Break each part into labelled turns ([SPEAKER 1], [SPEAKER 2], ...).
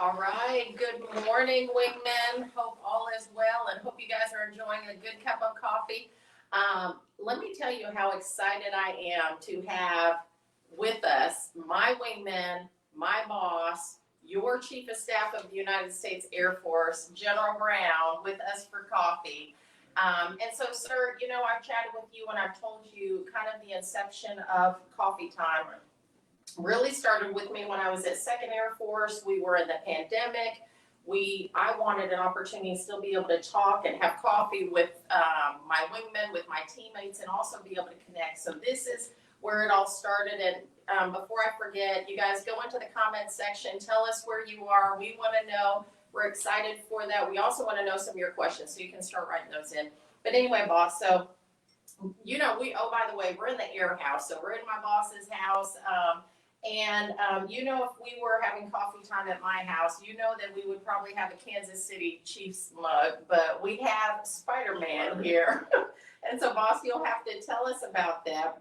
[SPEAKER 1] All right, good morning, wingmen. Hope all is well and hope you guys are enjoying a good cup of coffee. Let me tell you how excited I am to have with us my wingman, my boss, your Chief of Staff of the United States Air Force, General Brown, with us for coffee. And so, sir, you know, I've chatted with you and I've told you kind of the inception of coffee time. Really started with me when I was at 2nd Air Force. We were in the pandemic. I wanted an opportunity to still be able to talk and have coffee with my wingmen, with my teammates, and also be able to connect. So this is where it all started. And before I forget, you guys go into the comments section. Tell us where you are. We want to know. We're excited for that. We also want to know some of your questions, so you can start writing those in. But anyway, boss, so, you know, by the way, we're in the air house. So we're in my boss's house. You know, if we were having coffee time at my house, you know that we would probably have a Kansas City Chiefs mug, but we have Spider-Man here. And so, boss, you'll have to tell us about that.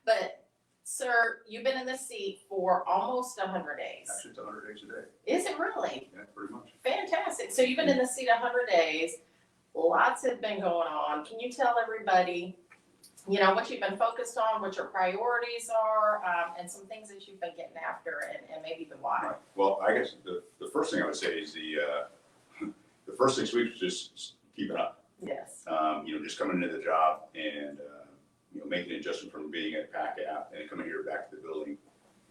[SPEAKER 1] But, sir, you've been in the seat for almost 100 days.
[SPEAKER 2] Actually, it's 100 days a day.
[SPEAKER 1] Is it really?
[SPEAKER 2] Yeah, pretty much.
[SPEAKER 1] Fantastic. So you've been in the seat 100 days. Lots have been going on. Can you tell everybody, you know, what you've been focused on, what your priorities are, and some things that you've been getting after, and maybe the why?
[SPEAKER 2] Right. Well, I guess the first thing I would say is the first 6 weeks was just keep it up.
[SPEAKER 1] Yes.
[SPEAKER 2] You know, just coming into the job and you know, making an adjustment from being at PACAF and coming here back to the building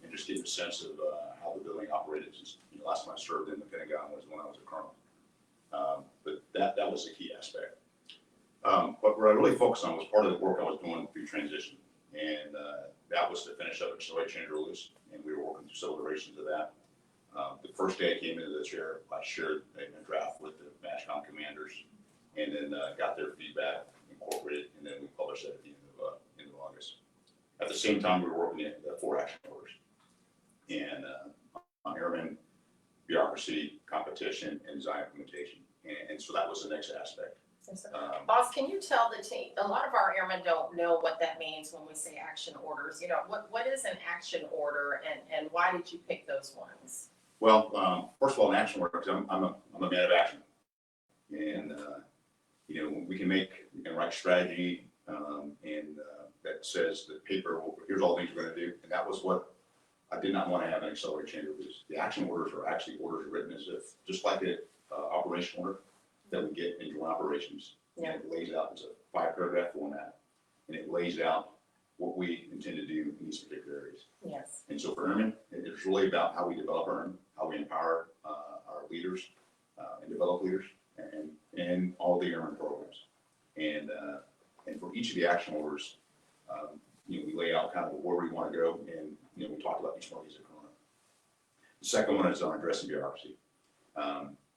[SPEAKER 2] and just getting a sense of how the building operated. Since, you know, last time I served in the Pentagon was when I was a colonel. But that was the key aspect. But what I really focused on was part of the work I was doing through transition, and that was to finish up accelerated change or lose, and we were working through several iterations of that. The first day I came into the chair, I shared a draft with the MASCOM commanders, and then got their feedback, incorporated, and then we published it at the end of August. At the same time, we were working at the 4 action orders, and on airmen, bureaucracy, competition, and design implementation, and so that was the next aspect.
[SPEAKER 1] Yes, boss, can you tell the team, a lot of our airmen don't know what that means when we say action orders. You know, what is an action order, and why did you pick those ones?
[SPEAKER 2] Well, first of all, an action order, because I'm a man of action. And, you know, we can write strategy and that says the paper, here's all the things we're going to do. And that was what I did not want to have an accelerated change orders. The action orders are actually orders written as if, just like an operation order that we get in joint operations.
[SPEAKER 1] Yeah.
[SPEAKER 2] And it lays out, it's a 5-paragraph format, and it lays out what we intend to do in these particular areas.
[SPEAKER 1] Yes.
[SPEAKER 2] And so for airmen, it's really about how we develop airmen, how we empower our leaders and develop leaders, and all the airmen programs. And for each of the action orders, you know, we lay out kind of where we want to go, and you know, we talked about each one of these at Corona. The second one is on addressing bureaucracy.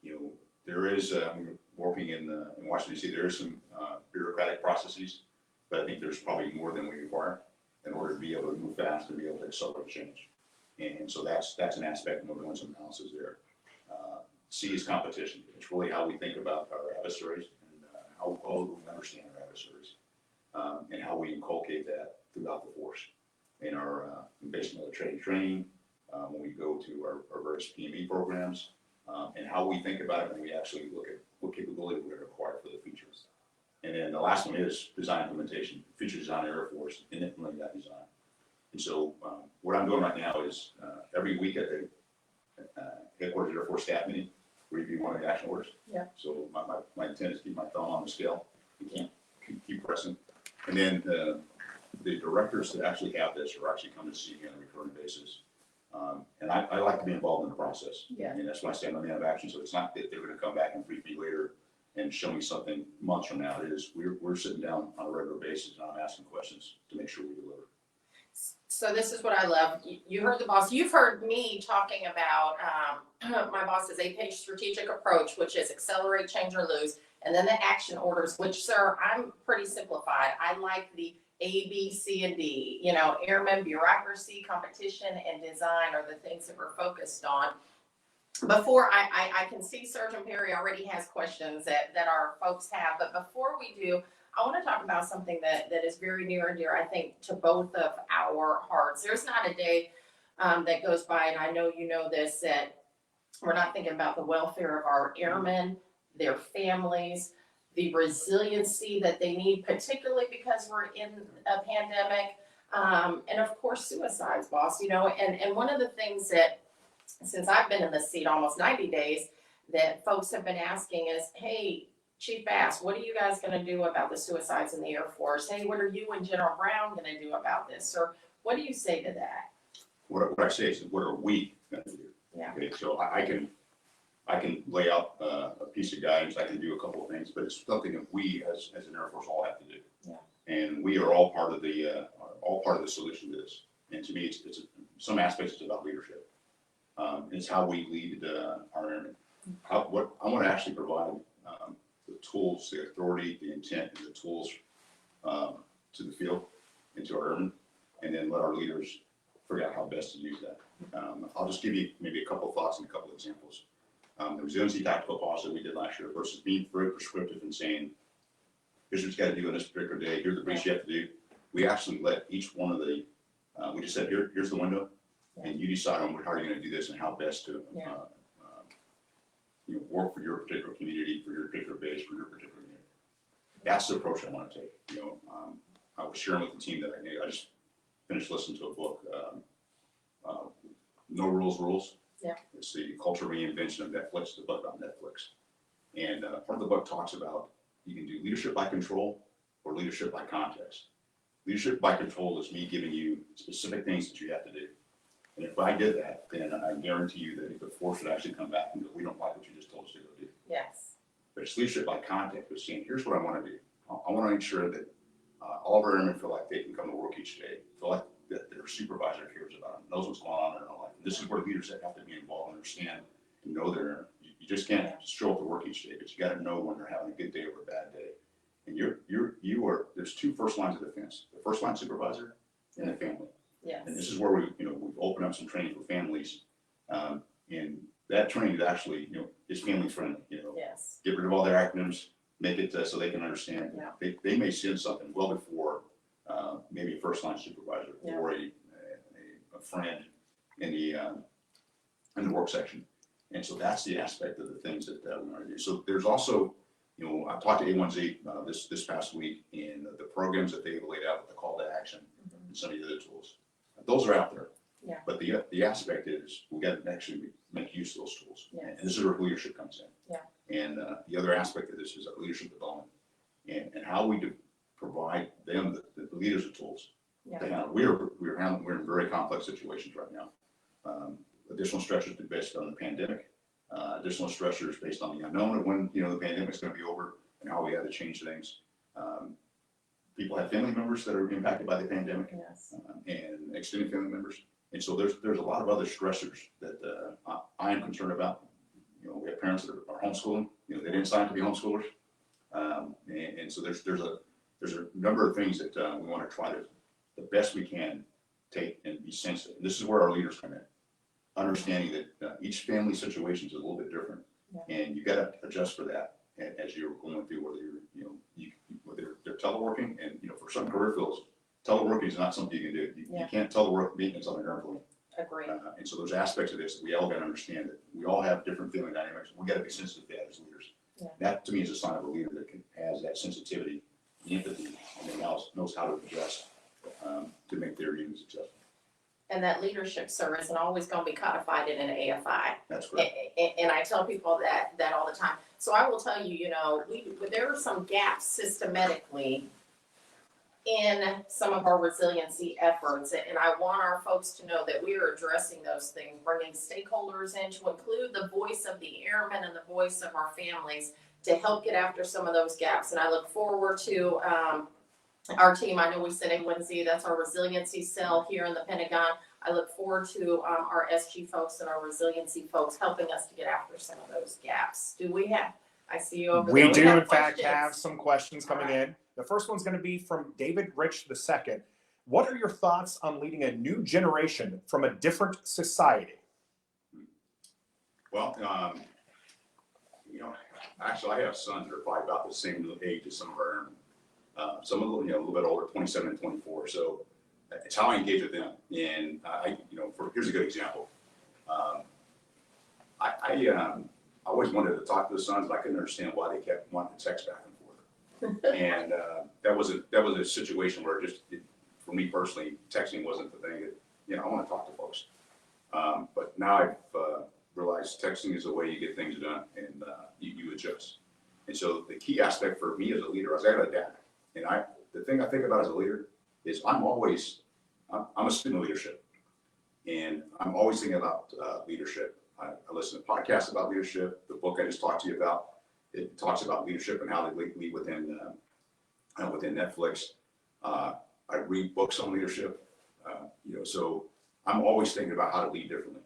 [SPEAKER 2] You know, there is working in Washington D.C. There is some bureaucratic processes, but I think there's probably more than we require in order to be able to move fast and be able to accelerate change. And so that's an aspect, and we're doing some analysis there. C is competition. It's really how we think about our adversaries and how we understand our adversaries, and how we inculcate that throughout the force in our basic military training, when we go to our various PME programs, and how we think about it when we actually look at what capability we're going to require for the futures. And then the last one is design implementation, future design Air Force, and implementing that design. And so what I'm doing right now is every week at the headquarters Air Force staff meeting, review one of the action orders.
[SPEAKER 1] Yeah.
[SPEAKER 2] So my intent is to keep my thumb on the scale. You can't keep pressing. And then the directors that actually have this are actually coming to see me on a recurring basis. And I like to be involved in the process.
[SPEAKER 1] Yeah.
[SPEAKER 2] And that's why I say I'm a man of action. So it's not that they're going to come back and brief me later and show me something months from now. It is we're sitting down on a regular basis, and I'm asking questions to make sure we deliver.
[SPEAKER 1] So this is what I love. You heard the boss. You've heard me talking about my boss's 8-page strategic approach, which is accelerate, change, or lose, and then the action orders, which, sir, I'm pretty simplified. I like the A, B, C, and D. You know, airmen, bureaucracy, competition, and design are the things that we're focused on. Before I can see Sergeant Perry already has questions that our folks have, but before we do, I want to talk about something that is very near and dear, I think, to both of our hearts. There's not a day that goes by, and I know you know this, that We're not thinking about the welfare of our airmen, their families, the resiliency that they need, particularly because we're in a pandemic. And of course, suicides, boss, and one of the things that, since I've been in this seat almost 90 days, that folks have been asking is, hey, Chief Bass, what are you guys gonna do about the suicides in the Air Force? Hey, what are you and General Brown gonna do about this? Or what do you say to that?
[SPEAKER 2] What I say is, what are we going to do?
[SPEAKER 1] Yeah.
[SPEAKER 2] Okay, so I can lay out a piece of guidance. I can do a couple of things, but it's something that we as an Air Force all have to do.
[SPEAKER 1] Yeah.
[SPEAKER 2] And we are all part of the solution to this. And to me, it's some aspects it's about leadership. It's how we lead our airmen. What I want to actually provide the tools, the authority, the intent, and the tools to the field and to our airmen, and then let our leaders figure out how best to use that. I'll just give you maybe a couple of thoughts and a couple of examples. The resiliency tactical pause that we did last year versus being very prescriptive and saying, here's what you got to do on this particular day, here's the briefs you have to do. We actually let each one of the, we just said, here's the window, and you decide on how you're going to do this and how best to work for your particular community, for your particular base, for your particular unit. That's the approach I want to take. I was sharing with the team that I just finished listening to a book, No Rules Rules.
[SPEAKER 1] Yeah.
[SPEAKER 2] It's the culture reinvention of Netflix. It's a book about Netflix. And part of the book talks about you can do leadership by control or leadership by context. Leadership by control is me giving you specific things that you have to do. And if I did that, then I guarantee you that the force would actually come back and go, we don't like what you just told us to go do.
[SPEAKER 1] Yes.
[SPEAKER 2] But it's leadership by context. It's saying, here's what I want to do. I want to make sure that all of our airmen feel like they can come to work each day, feel like that their supervisor cares about them, knows what's going on in their life. And this is where leaders have to be involved, understand, and know their airmen. You just can't show up to work each day, but you got to know when they're having a good day or a bad day. And you are, there's two first lines of defense: the first line supervisor and the family.
[SPEAKER 1] Yes.
[SPEAKER 2] And this is where we've opened up some training for families, and that training is actually, is family friendly.
[SPEAKER 1] Yes.
[SPEAKER 2] Get rid of all their acronyms, make it so they can understand.
[SPEAKER 1] Yeah.
[SPEAKER 2] They may send something well before maybe a first line supervisor or a friend in the work section. And so that's the aspect of the things that we want to do. So there's also, I talked to A1Z this past week, and the programs that they've laid out with the call to action and some of the other tools. Those are out there. Yeah. But the aspect is we got to actually make use of those tools. Yes. And this is where leadership comes in. Yeah. And the other aspect of this is leadership development and how we provide them, the leaders, the tools. Yeah. We're in very complex situations right now. Additional stressors based on the pandemic, additional stressors based on the unknown of when the pandemic is going to be over and how we have to change things. People have family members that are impacted by the pandemic. Yes. And extended family members. And so there's a lot of other stressors that I am concerned about. We have parents that are homeschooling. They didn't sign to be homeschoolers. And so there's a number of things that we want to try to, the best we can, take and be sensitive. And this is where our leaders come in. Understanding that each family situation is a little bit different. Yeah. And you got to adjust for that as you're going through, whether whether they're teleworking, and for some career fields, teleworking is not something you can do. You can't telework maintenance on an airplane.
[SPEAKER 1] Agree.
[SPEAKER 2] And so there's aspects of this that we all got to understand, that we all have different feeling dynamics. We got to be sensitive to that as leaders. Yeah. That to me is a sign of a leader that has that sensitivity, empathy, and then knows how to adjust to make their units successful. And
[SPEAKER 1] that leadership, sir, isn't always going to be codified in an AFI.
[SPEAKER 2] That's correct.
[SPEAKER 1] And I tell people that all the time. So I will tell you, there are some gaps systematically in some of our resiliency efforts. And I want our folks to know that we are addressing those things, bringing stakeholders in to include the voice of the airmen and the voice of our families to help get after some of those gaps. And I look forward to our team. I know we said A1Z, that's our resiliency cell here in the Pentagon. I look forward to our SG folks and our resiliency folks helping us to get after some of those gaps. Do we have, I see you over there.
[SPEAKER 3] We do, in fact, have some questions coming in. The first one's going to be from David Rich II. What are your thoughts on leading a new generation from a different society?
[SPEAKER 2] Well, actually, I have sons that are probably about the same age as some of our airmen. Some of them, a little bit older, 27 and 24. So it's how I engage with them. And here's a good example. I always wanted to talk to the Suns, but I couldn't understand why they kept wanting to text back and forth. And that was a situation where for me personally, texting wasn't the thing that, I want to talk to folks. But now I've realized texting is the way you get things done, and you adjust. And so the key aspect for me as a leader is I got to adapt. And the thing I think about as a leader is I'm a student of leadership, and I'm always thinking about leadership. I listen to podcasts about leadership. The book I just talked to you about, it talks about leadership and how they lead within Netflix. I read books on leadership, so I'm always thinking about how to lead differently.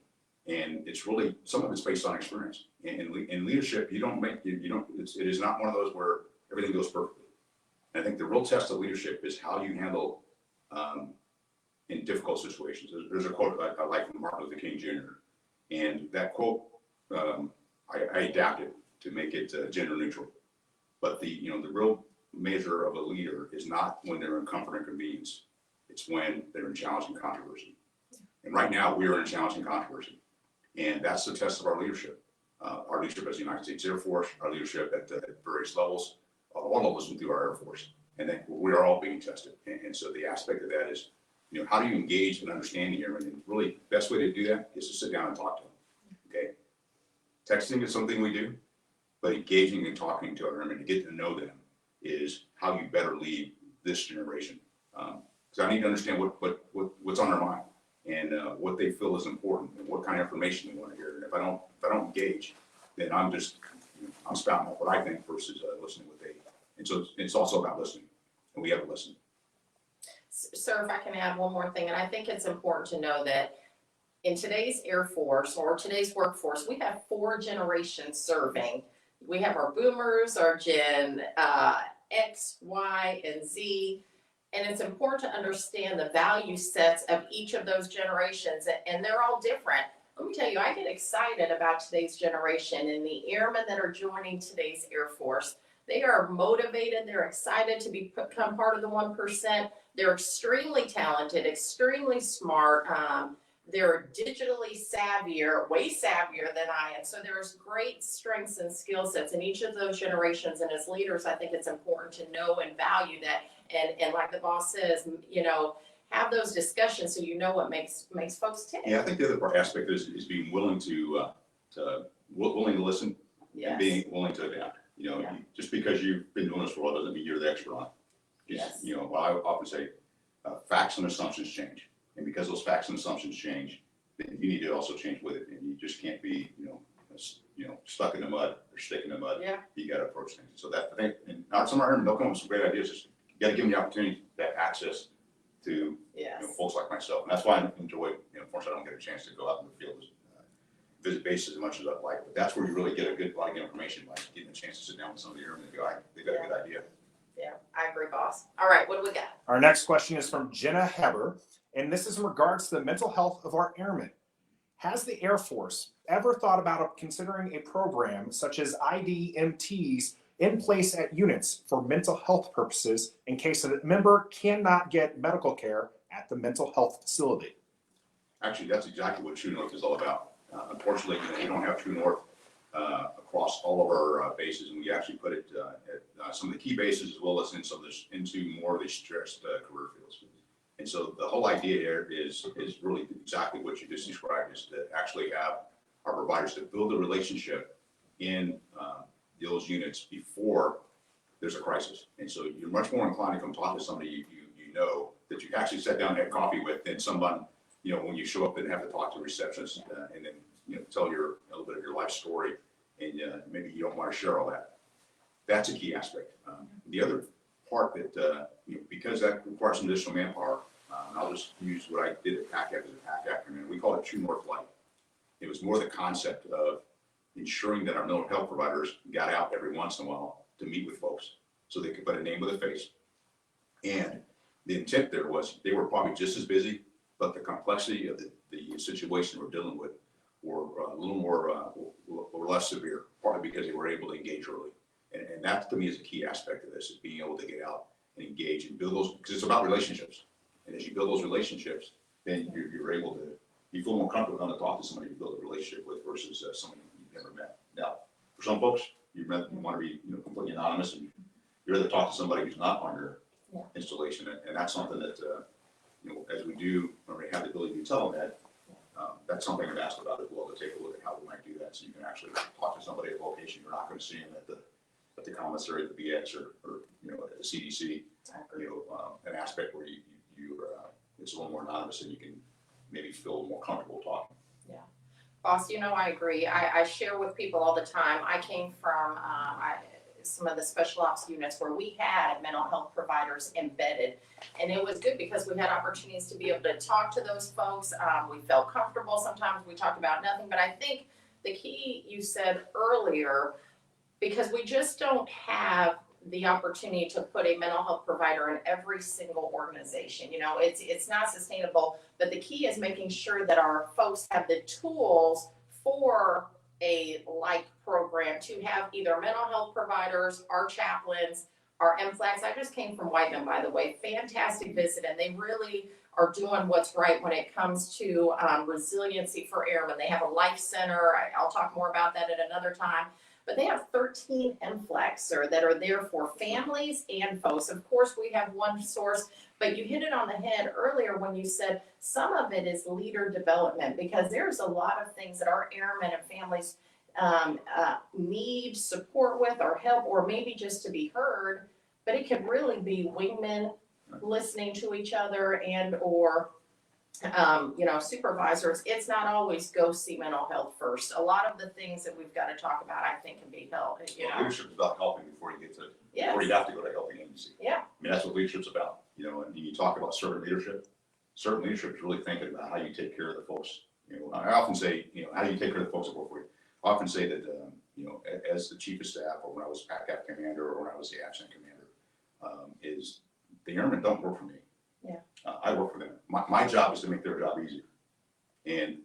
[SPEAKER 2] And it's really, some of it's based on experience. In leadership, it is not one of those where everything goes perfectly. And I think the real test of leadership is how you handle in difficult situations. There's a quote I like from Martin Luther King Jr. And that quote, I adapted to make it gender neutral. But the real measure of a leader is not when they're in comfort and convenience. It's when they're in challenge and controversy. And right now we are in challenge and controversy. And that's the test of our leadership. Our leadership as the United States Air Force, our leadership at various levels, all levels through our Air Force. And then we are all being tested. And so the aspect of that is, how do you engage and understand the airman? And really, the best way to do that is to sit down and talk to them. Okay. Texting is something we do, but engaging and talking to our airmen to get to know them is how you better lead this generation. Because I need to understand what's on their mind and what they feel is important and what kind of information they want to hear. And if I don't engage, then I'm spouting out what I think versus listening what they. And so it's also about listening, and we have to listen.
[SPEAKER 1] Sir, if I can add one more thing, and I think it's important to know that in today's Air Force or today's workforce, we have 4 generations serving. We have our boomers, our Gen X, Y, and Z, and it's important to understand the value sets of each of those generations, and they're all different. Let me tell you, I get excited about today's generation and the airmen that are joining today's Air Force. They are motivated, they're excited to become part of the 1%. They're extremely talented, extremely smart. They're digitally savvier, way savvier than I am. So there's great strengths and skill sets in each of those generations. And as leaders, I think it's important to know and value that. And like the boss says, have those discussions so you know what makes folks tick.
[SPEAKER 2] Yeah, I think the other aspect is being willing to listen. Yes. And being willing to adapt. Just because you've been doing this for a while doesn't mean you're the expert on it. Yes. What I often say, facts and assumptions change. And because those facts and assumptions change, then you need to also change with it. And you just can't be, stuck in the mud or stick in the mud. Yeah. You got to approach things. So that, I think, and not some of them, they'll come up with some great ideas. Just you got to give them the opportunity, that access to folks like myself. And that's why I enjoy, unfortunately, I don't get a chance to go out in the field, visit bases as much as I'd like. But that's where you really get a lot of information, like getting a chance to sit down with some of the airmen and go, they've got a good idea.
[SPEAKER 1] Yeah, I agree, boss. All right, what do we got?
[SPEAKER 3] Our next question is from Jenna Heber, and this is in regards to the mental health of our airmen. Has the Air Force ever thought about considering a program such as IDMTs in place at units for mental health purposes in case a member cannot get medical care at the mental health facility?
[SPEAKER 2] Actually, that's exactly what True North is all about. Unfortunately, we don't have True North across all of our bases, and we actually put it at some of the key bases as well as into more of the stressed career fields. And so the whole idea here is really exactly what you just described, is to actually have our providers to build a relationship in those units before there's a crisis. And so you're much more inclined to come talk to somebody you know that you actually sat down and had coffee with than someone, when you show up and have to talk to a receptionist and then, tell a little bit of your life story, and maybe you don't want to share all that. That's a key aspect. The other part that, because that requires some additional manpower, I'll just use what I did at PACAF as a PACAF acronym. We call it True North Light. It was more the concept of ensuring that our mental health providers got out every once in a while to meet with folks so they could put a name with a face. And the intent there was they were probably just as busy, but the complexity of the situation we're dealing with were a little more or less severe, partly because they were able to engage early. And that to me is a key aspect of this, is being able to get out and engage and build those, because it's about relationships. And as you build those relationships, then you're able to, you feel more comfortable going to talk to somebody you build a relationship with versus somebody you've never met. Now, for some folks, you want to be completely anonymous, and you'd rather talk to somebody who's not on your installation, and that's something that as we do when we have the ability to telemed, that's something I've asked about as well, to take a look at how we might do that, so you can actually talk to somebody at a location. You're not going to see them at the commissary, at the BX, or at the CDC. An aspect where you it's a little more anonymous, and you can maybe feel more comfortable talking.
[SPEAKER 1] Yeah. Boss, I agree. I share with people all the time. I came from some of the special ops units where we had mental health providers embedded. And it was good because we had opportunities to be able to talk to those folks. We felt comfortable. Sometimes we talked about nothing. But I think the key you said earlier, because we just don't have the opportunity to put a mental health provider in every single organization. It's not sustainable. But the key is making sure that our folks have the tools for a program to have either mental health providers, our chaplains, our MFLAGs. I just came from Whiteman, by the way. Fantastic visit, and they really are doing what's right when it comes to resiliency for airmen. They have a life center. I'll talk more about that at another time. But they have 13 MFLAGs that are there for families and folks. Of course, we have one source, but you hit it on the head earlier when you said some of it is leader development, because there's a lot of things that our airmen and families need support with or help, or maybe just to be heard. But it could really be wingmen listening to each other or supervisors. It's not always go see mental health first. A lot of the things that we've got to talk about, I think, can be helped.
[SPEAKER 2] Leadership is about helping before you get to before you have to go to helping agency.
[SPEAKER 1] Yeah.
[SPEAKER 2] I mean, that's what leadership's about. And you talk about servant leadership. Servant leadership is really thinking about how you take care of the folks. I often say, how do you take care of the folks that work for you? I often say that, as the chief of staff, or when I was PACAP commander, or when I was the absent commander, is the airmen don't work for me.
[SPEAKER 1] Yeah.
[SPEAKER 2] I work for them. My job is to make their job easier. And,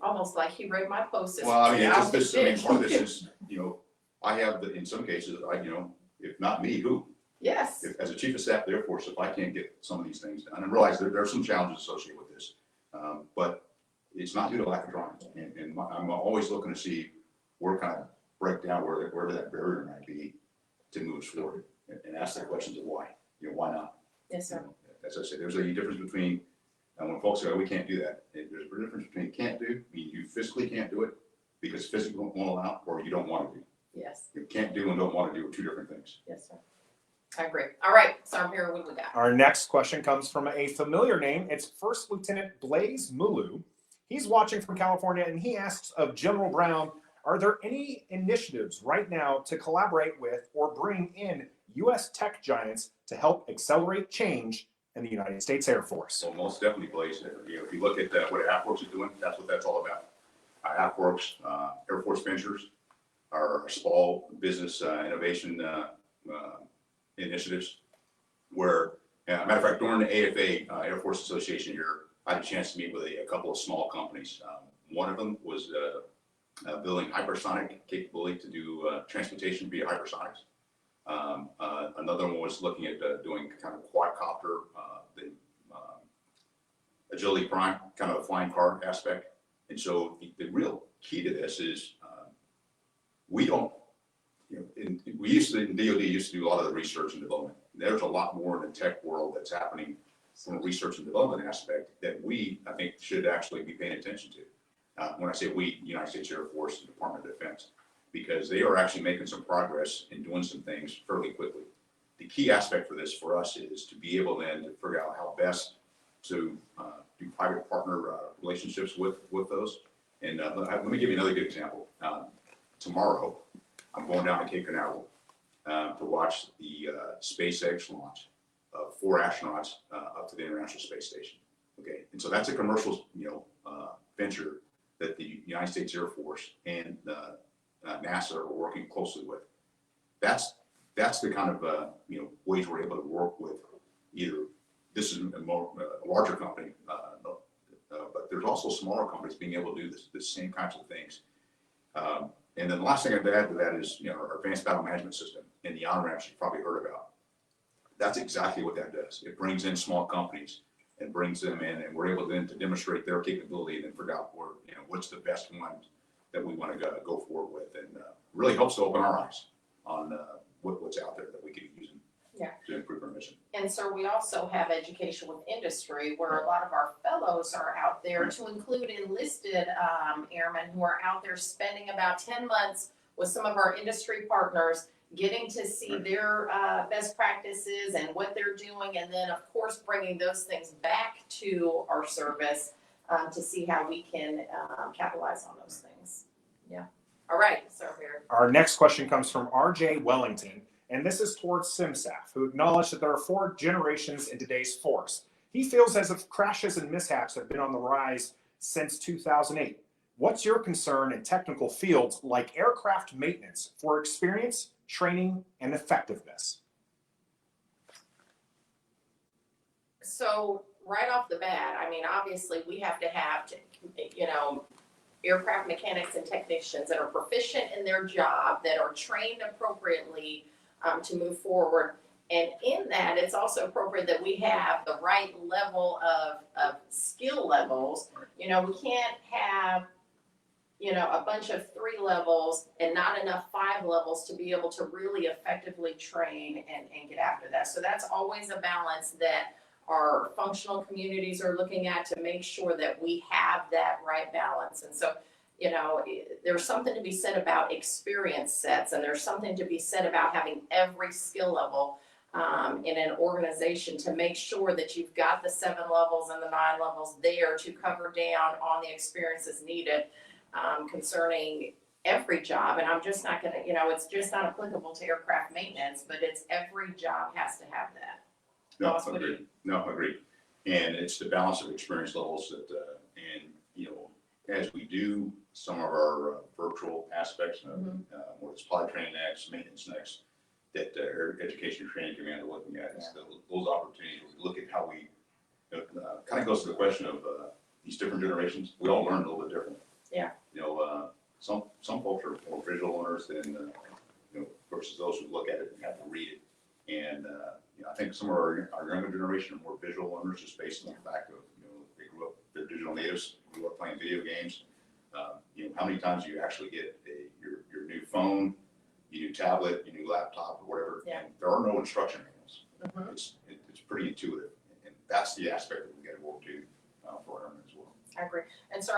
[SPEAKER 1] almost like he read my post.
[SPEAKER 2] Well, I mean, part of this is, I have in some cases, if not me, who?
[SPEAKER 1] Yes.
[SPEAKER 2] As a chief of staff of the Air Force, if I can't get some of these things done, and realize there are some challenges associated with this, but it's not due to lack of trying. And I'm always looking to see where kind of break down wherever that barrier might be to move us forward, and ask the questions of why. Why not?
[SPEAKER 1] Yes, sir.
[SPEAKER 2] As I say, there's a difference between, and when folks say, we can't do that, there's a difference between can't do, meaning you physically can't do it because physically won't allow, or you don't want to do.
[SPEAKER 1] Yes.
[SPEAKER 2] You can't do and don't want to do are two different things.
[SPEAKER 1] Yes, sir. I agree. All right, Sergeant Perry, what do we got?
[SPEAKER 3] Our next question comes from a familiar name. It's First Lieutenant Blaze Mulu. He's watching from California, and he asks of General Brown, are there any initiatives right now to collaborate with or bring in U.S. tech giants to help accelerate change in the United States Air Force?
[SPEAKER 2] Well, most definitely, Blaze. If you look at what AFWorks is doing, that's what that's all about. AFWorks, Air Force Ventures, our small business innovation initiatives, where, matter of fact, during the AFA, Air Force Association here, I had a chance to meet with a couple of small companies. One of them was building hypersonic capability to do transportation via hypersonics. Another one was looking at doing kind of quadcopter, the agility prime, kind of a flying car aspect. And so the real key to this is we don't, we used to, in DOD used to do a lot of the research and development. There's a lot more in the tech world that's happening from a research and development aspect that we, I think, should actually be paying attention to. When I say we, United States Air Force and Department of Defense, because they are actually making some progress in doing some things fairly quickly. The key aspect for this for us is to be able then to figure out how best to do private partner relationships with those. And let me give you another good example. Tomorrow, I'm going down to Cape Canaveral to watch the SpaceX launch of 4 astronauts up to the International Space Station. Okay, and so that's a commercial, venture that the United States Air Force and NASA are working closely with. That's the kind of ways we're able to work with. Either this is a larger company, but there's also smaller companies being able to do the same kinds of things. And then the last thing I'd add to that is our advanced battle management system and the on-ramps you've probably heard about. That's exactly what that does. It brings in small companies and brings them in, and we're able then to demonstrate their capability and then figure out where, what's the best one that we want to go forward with, and really helps to open our eyes on what's out there that we can be using to improve our mission.
[SPEAKER 1] And so we also have education with industry, where a lot of our fellows are out there, to include enlisted airmen who are out there spending about 10 months with some of our industry partners, getting to see their best practices and what they're doing, and then of course bringing those things back to our service to see how we can capitalize on those things. Yeah. All right, so here.
[SPEAKER 3] Our next question comes from RJ Wellington, and this is towards CMSAF, who acknowledged that there are 4 generations in today's force. He feels as if crashes and mishaps have been on the rise since 2008. What's your concern in technical fields like aircraft maintenance for experience, training, and effectiveness?
[SPEAKER 1] So right off the bat, I mean, obviously we have to have, aircraft mechanics and technicians that are proficient in their job, that are trained appropriately to move forward. And in that, it's also appropriate that we have the right level of skill levels. We can't have, a bunch of 3 levels and not enough 5 levels to be able to really effectively train and get after that. So that's always a balance that our functional communities are looking at, to make sure that we have that right balance. And so, there's something to be said about experience sets, and there's something to be said about having every skill level in an organization, to make sure that you've got the 7 levels and the 9 levels there to cover down on the experiences needed concerning every job. And I'm just not gonna, it's just not applicable to aircraft maintenance, but it's every job has to have that.
[SPEAKER 2] No, agreed. No, agreed. And it's the balance of experience levels that, as we do some of our virtual aspects, whether it's pilot training next, maintenance next, that Air Education Training Command are looking at, is those opportunities. We look at how we, kind of goes to the question of these different generations. We all learn a little bit different.
[SPEAKER 1] Yeah.
[SPEAKER 2] Some folks are more visual learners than, versus those who look at it and have to read it. And, I think some of our younger generation are more visual learners, just based on the fact of, they grew up, they're digital natives, grew up playing video games. How many times do you actually get your new phone, your new tablet, your new laptop, or whatever, and there are no instruction manuals. It's pretty intuitive, and that's the aspect that we got to work to for our airmen as well.
[SPEAKER 1] I agree. And so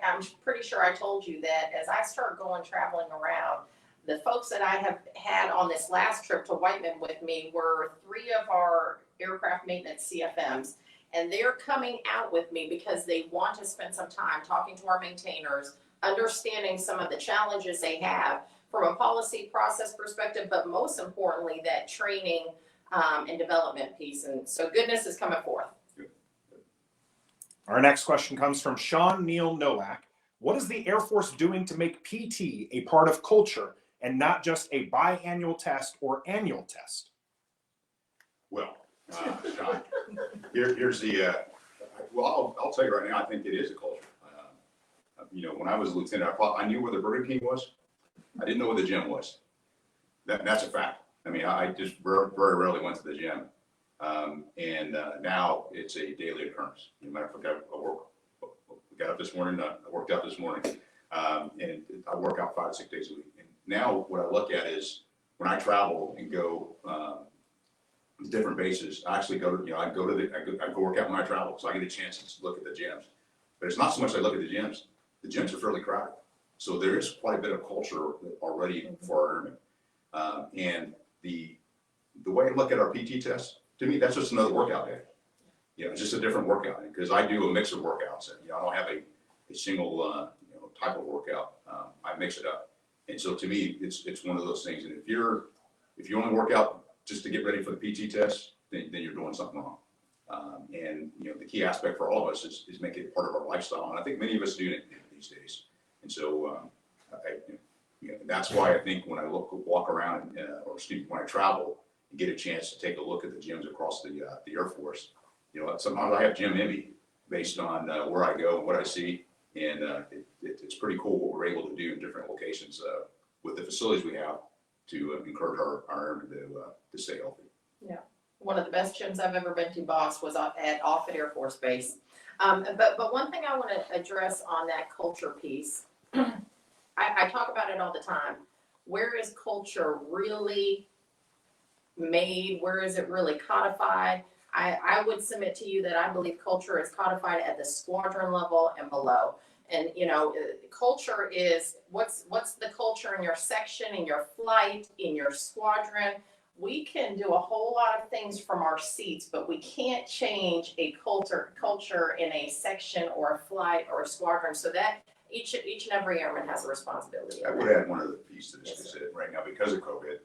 [SPEAKER 1] I'm pretty sure I told you that as I start traveling around, the folks that I have had on this last trip to Whiteman with me were 3 of our aircraft maintenance CFMs, and they're coming out with me because they want to spend some time talking to our maintainers, understanding some of the challenges they have from a policy process perspective, but most importantly, that training and development piece. And so goodness is coming forth.
[SPEAKER 3] Our next question comes from Sean Neal Nowak. What is the Air Force doing to make PT a part of culture and not just a biannual test or annual test?
[SPEAKER 2] Well, Sean, here's the, I'll tell you right now, I think it is a culture. When I was a lieutenant, I knew where the Burger King was. I didn't know where the gym was. That's a fact. I mean, I just very rarely went to the gym. And now it's a daily occurrence. Matter of fact, I got up this morning, I worked out this morning, and I work out 5 to 6 days a week. And now what I look at is when I travel and go to different bases, I actually go to, I go work out when I travel, so I get a chance to look at the gyms. But it's not so much I look at the gyms. The gyms are fairly crowded. So there is quite a bit of culture already for our airmen. And the way I look at our PT test, to me, that's just another workout day. It's just a different workout, because I do a mix of workouts. And, I don't have a single type of workout. I mix it up. And so to me, it's one of those things. And if you only work out just to get ready for the PT test, then you're doing something wrong. And the key aspect for all of us is making it part of our lifestyle. And I think many of us do it these days. And so that's why I think when I walk around, when I travel and get a chance to take a look at the gyms across the Air Force, sometimes I have gym envy based on where I go and what I see. And it's pretty cool what we're able to do in different locations with the facilities we have to encourage our airmen to stay healthy.
[SPEAKER 1] Yeah. One of the best gyms I've ever been to, boss, was at Offutt Air Force Base. But one thing I want to address on that culture piece, I talk about it all the time. Where is culture really made? Where is it really codified? I would submit to you that I believe culture is codified at the squadron level and below. And culture is what's the culture in your section, in your flight, in your squadron. We can do a whole lot of things from our seats, but we can't change a culture in a section or a flight or a squadron. So that each and every airman has a responsibility.
[SPEAKER 2] I would add one other piece to this, is that right now, because of COVID,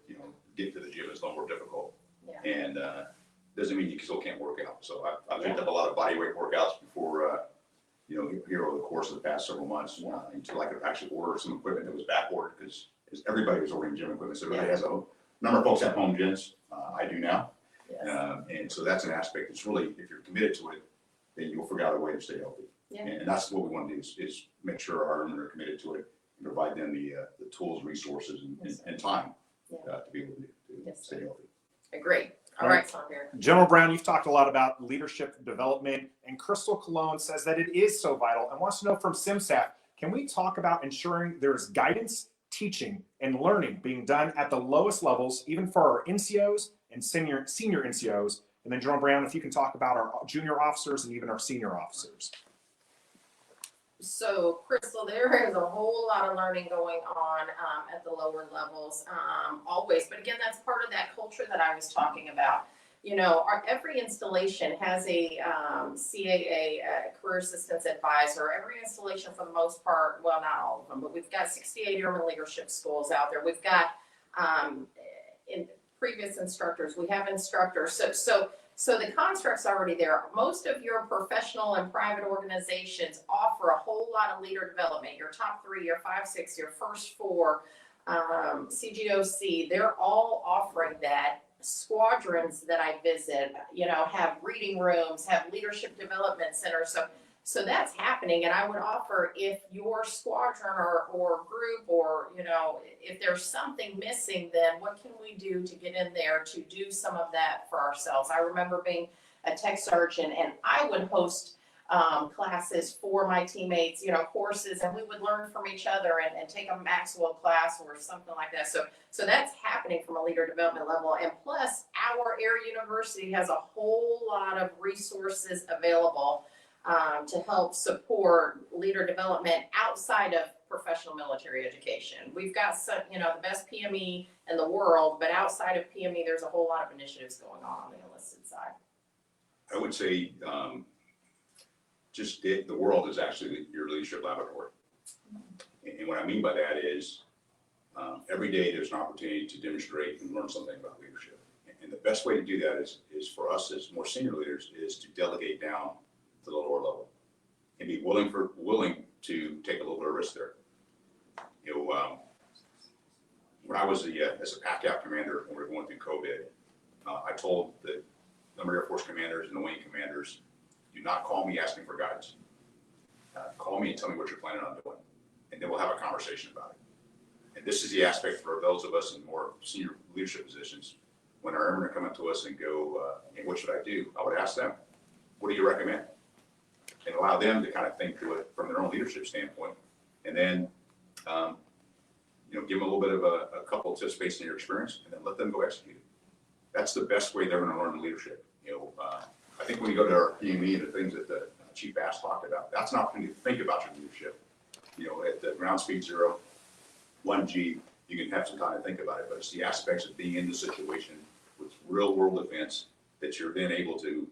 [SPEAKER 2] getting to the gym is a little more difficult.
[SPEAKER 1] Yeah.
[SPEAKER 2] And doesn't mean you still can't work out. So I picked up a lot of body weight workouts before, here over the course of the past several months, until I could actually order some equipment that was back ordered, because everybody was ordering gym equipment. So everybody has a number of folks have home gyms. I do now.
[SPEAKER 1] Yes.
[SPEAKER 2] And so that's an aspect that's really, if you're committed to it, then you'll figure out a way to stay healthy.
[SPEAKER 1] Yeah.
[SPEAKER 2] And that's what we want to do, is make sure our airmen are committed to it and provide them the tools, resources, and time to be able to stay healthy.
[SPEAKER 1] Agree. All right, Sandra.
[SPEAKER 3] General Brown, you've talked a lot about leadership development, and Crystal Cologne says that it is so vital and wants to know from CMSAF, can we talk about ensuring there's guidance, teaching, and learning being done at the lowest levels, even for our NCOs and senior NCOs? And then General Brown, if you can talk about our junior officers and even our senior officers.
[SPEAKER 1] So, Crystal, there is a whole lot of learning going on at the lower levels, always. But again, that's part of that culture that I was talking about. Every installation has a CAA, Career Assistance Advisor. Every installation, for the most part, well, not all of them, but we've got 68 Airman Leadership Schools out there. We've got in previous instructors. We have instructors. So the construct's already there. Most of your professional and private organizations offer a whole lot of leader development. Your top 3, your 5, 6, your first 4, CGOC, they're all offering that. Squadrons that I visit, have reading rooms, have leadership development centers. So that's happening. And I would offer, if your squadron or group or, if there's something missing, then what can we do to get in there to do some of that for ourselves? I remember being a tech sergeant, and I would host classes for my teammates, courses, and we would learn from each other and take a Maxwell class or something like that. So that's happening from a leader development level. And plus, our Air University has a whole lot of resources available to help support leader development outside of professional military education. We've got the best PME in the world, but outside of PME, there's a whole lot of initiatives going on the enlisted side.
[SPEAKER 2] I would say the world is actually your leadership laboratory. And what I mean by that is every day there's an opportunity to demonstrate and learn something about leadership. And the best way to do that is for us as more senior leaders is to delegate down to the lower level and be willing to take a little bit of risk there. When I was as a PACAP commander, when we were going through COVID, I told the number of Air Force commanders and the wing commanders, do not call me asking for guidance. Call me and tell me what you're planning on doing, and then we'll have a conversation about it. And this is the aspect for those of us in more senior leadership positions. When our airmen are coming to us and go, hey, what should I do? I would ask them, what do you recommend? And allow them to kind of think through it from their own leadership standpoint. And then, give them a little bit of a couple of tips based on your experience, and then let them go execute it. That's the best way they're going to learn leadership. I think when you go to our PME and the things that the Chief Bass talked about, that's an opportunity to think about your leadership. At the ground speed 0, 1G, you can have some time to think about it, but it's the aspects of being in the situation with real world events that you're then able to,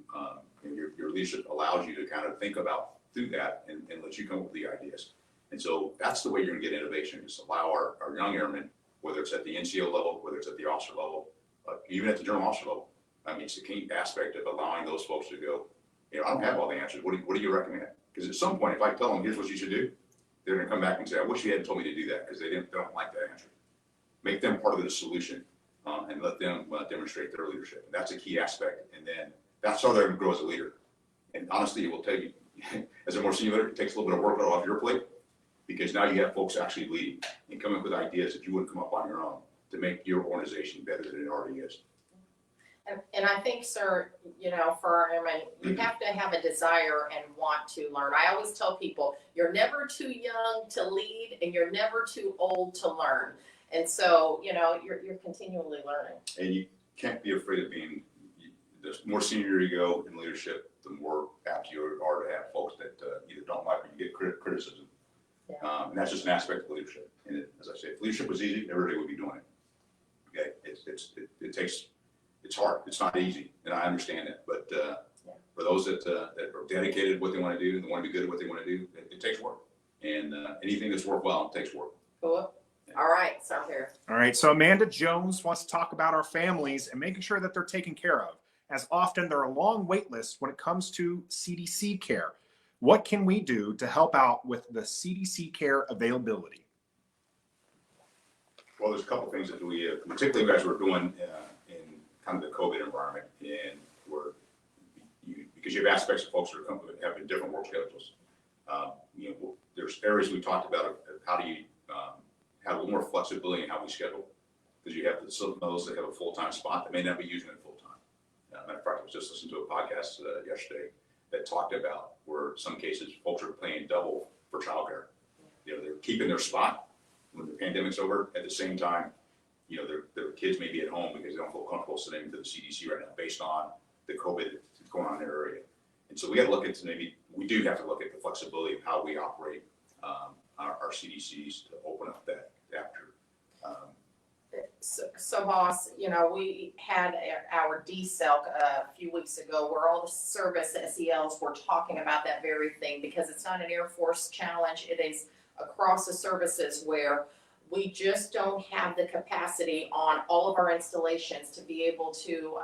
[SPEAKER 2] your leadership allows you to kind of think about through that and let you come up with the ideas. And so that's the way you're going to get innovation, is allow our young airmen, whether it's at the NCO level, whether it's at the officer level, even at the general officer level. It's the key aspect of allowing those folks to go, I don't have all the answers. What do you recommend? Because at some point, if I tell them, here's what you should do, they're going to come back and say, I wish you hadn't told me to do that, because they don't like that answer. Make them part of the solution and let them demonstrate their leadership. And that's a key aspect. And then that's how they're going to grow as a leader. And honestly, it will take you, as a more senior leader, it takes a little bit of workload off your plate, because now you have folks actually leading and coming up with ideas that you wouldn't come up on your own to make your organization better than it already is.
[SPEAKER 1] And I think, sir, for our airmen, you have to have a desire and want to learn. I always tell people, you're never too young to lead and you're never too old to learn. And so, you're continually learning.
[SPEAKER 2] And you can't be afraid of being, the more senior you go in leadership, the more apt you are to have folks that either don't like or you get criticism.
[SPEAKER 1] Yeah.
[SPEAKER 2] And that's just an aspect of leadership. And as I say, if leadership was easy, everybody would be doing it. Okay, it's hard. It's not easy, and I understand that. But for those that are dedicated to what they want to do and they want to be good at what they want to do, it takes work. And anything that's worthwhile takes work.
[SPEAKER 1] Cool. All right, so here.
[SPEAKER 3] All right, so Amanda Jones wants to talk about our families and making sure that they're taken care of, as often there are long wait lists when it comes to CDC care. What can we do to help out with the CDC care availability?
[SPEAKER 2] Well, there's a couple things that we, particularly as we're doing in kind of the COVID environment, and because you have aspects of folks that are having different work schedules. There's areas we talked about of how do you have a little more flexibility in how we schedule, because you have those that have a full-time spot that may not be using it full-time. Matter of fact, I was just listening to a podcast yesterday that talked about where some cases folks are paying double for childcare. They're keeping their spot when the pandemic's over. At the same time, their kids may be at home because they don't feel comfortable sending them to the CDC right now based on the COVID that's going on in their area. And so we got to look at we do have to look at the flexibility of how we operate our CDCs to open up that after.
[SPEAKER 1] So boss, we had our DCELC a few weeks ago where all the service SELs were talking about that very thing, because it's not an Air Force challenge. It is across the services where we just don't have the capacity on all of our installations to be able to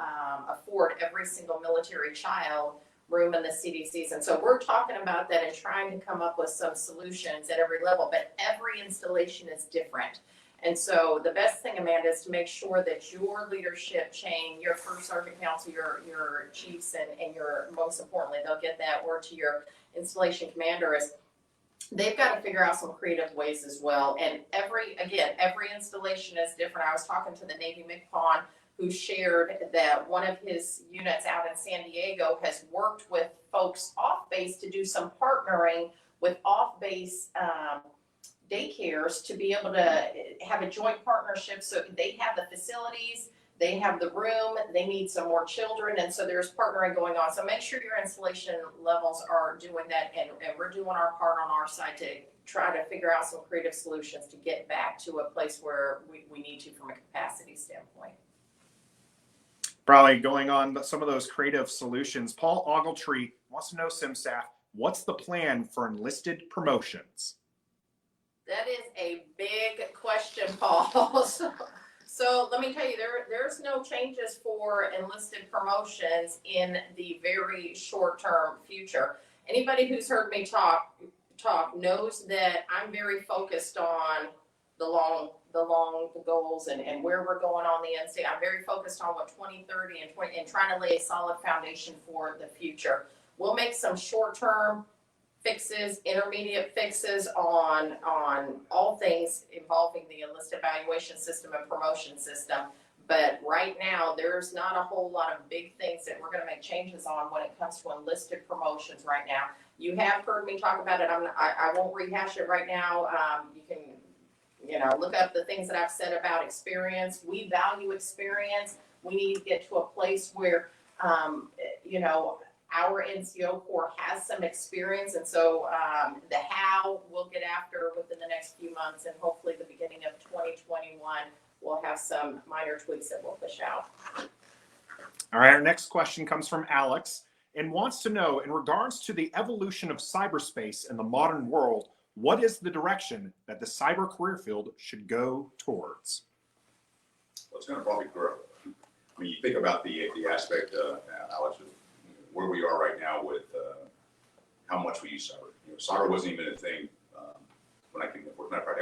[SPEAKER 1] afford every single military child room in the CDCs. And so we're talking about that and trying to come up with some solutions at every level, but every installation is different. And so the best thing, Amanda, is to make sure that your leadership chain, your first sergeant council, your chiefs, and your, most importantly, they'll get that word to your installation commander, is they've got to figure out some creative ways as well. And every installation is different. I was talking to the Navy MCPON, who shared that one of his units out in San Diego has worked with folks off base to do some partnering with off base daycares to be able to have a joint partnership. So they have the facilities, they have the room, they need some more children, and so there's partnering going on. So make sure your installation levels are doing that, and we're doing our part on our side to try to figure out some creative solutions to get back to a place where we need to from a capacity standpoint.
[SPEAKER 3] Probably going on some of those creative solutions. Paul Ogletree wants to know, CMSAF, what's the plan for enlisted promotions?
[SPEAKER 1] That is a big question, Paul. So let me tell you, there's no changes for enlisted promotions in the very short-term future. Anybody who's heard me talk knows that I'm very focused on the long goals and where we're going on the end state. I'm very focused on what 2030 and trying to lay a solid foundation for the future. We'll make some short-term fixes, intermediate fixes on all things involving the enlisted evaluation system and promotion system. But right now, there's not a whole lot of big things that we're going to make changes on when it comes to enlisted promotions right now. You have heard me talk about it. I won't rehash it right now. You can, look up the things that I've said about experience. We value experience. We need to get to a place where, our NCO Corps has some experience, and so the how we'll get after within the next few months, and hopefully the beginning of 2021, we'll have some minor tweaks that we'll push out.
[SPEAKER 3] All right, our next question comes from Alex and wants to know, in regards to the evolution of cyberspace in the modern world, what is the direction that the cyber career field should go towards?
[SPEAKER 2] Well, it's going to probably grow. When you think about the aspect, Alex, of where we are right now with how much we use cyber. Cyber wasn't even a thing when I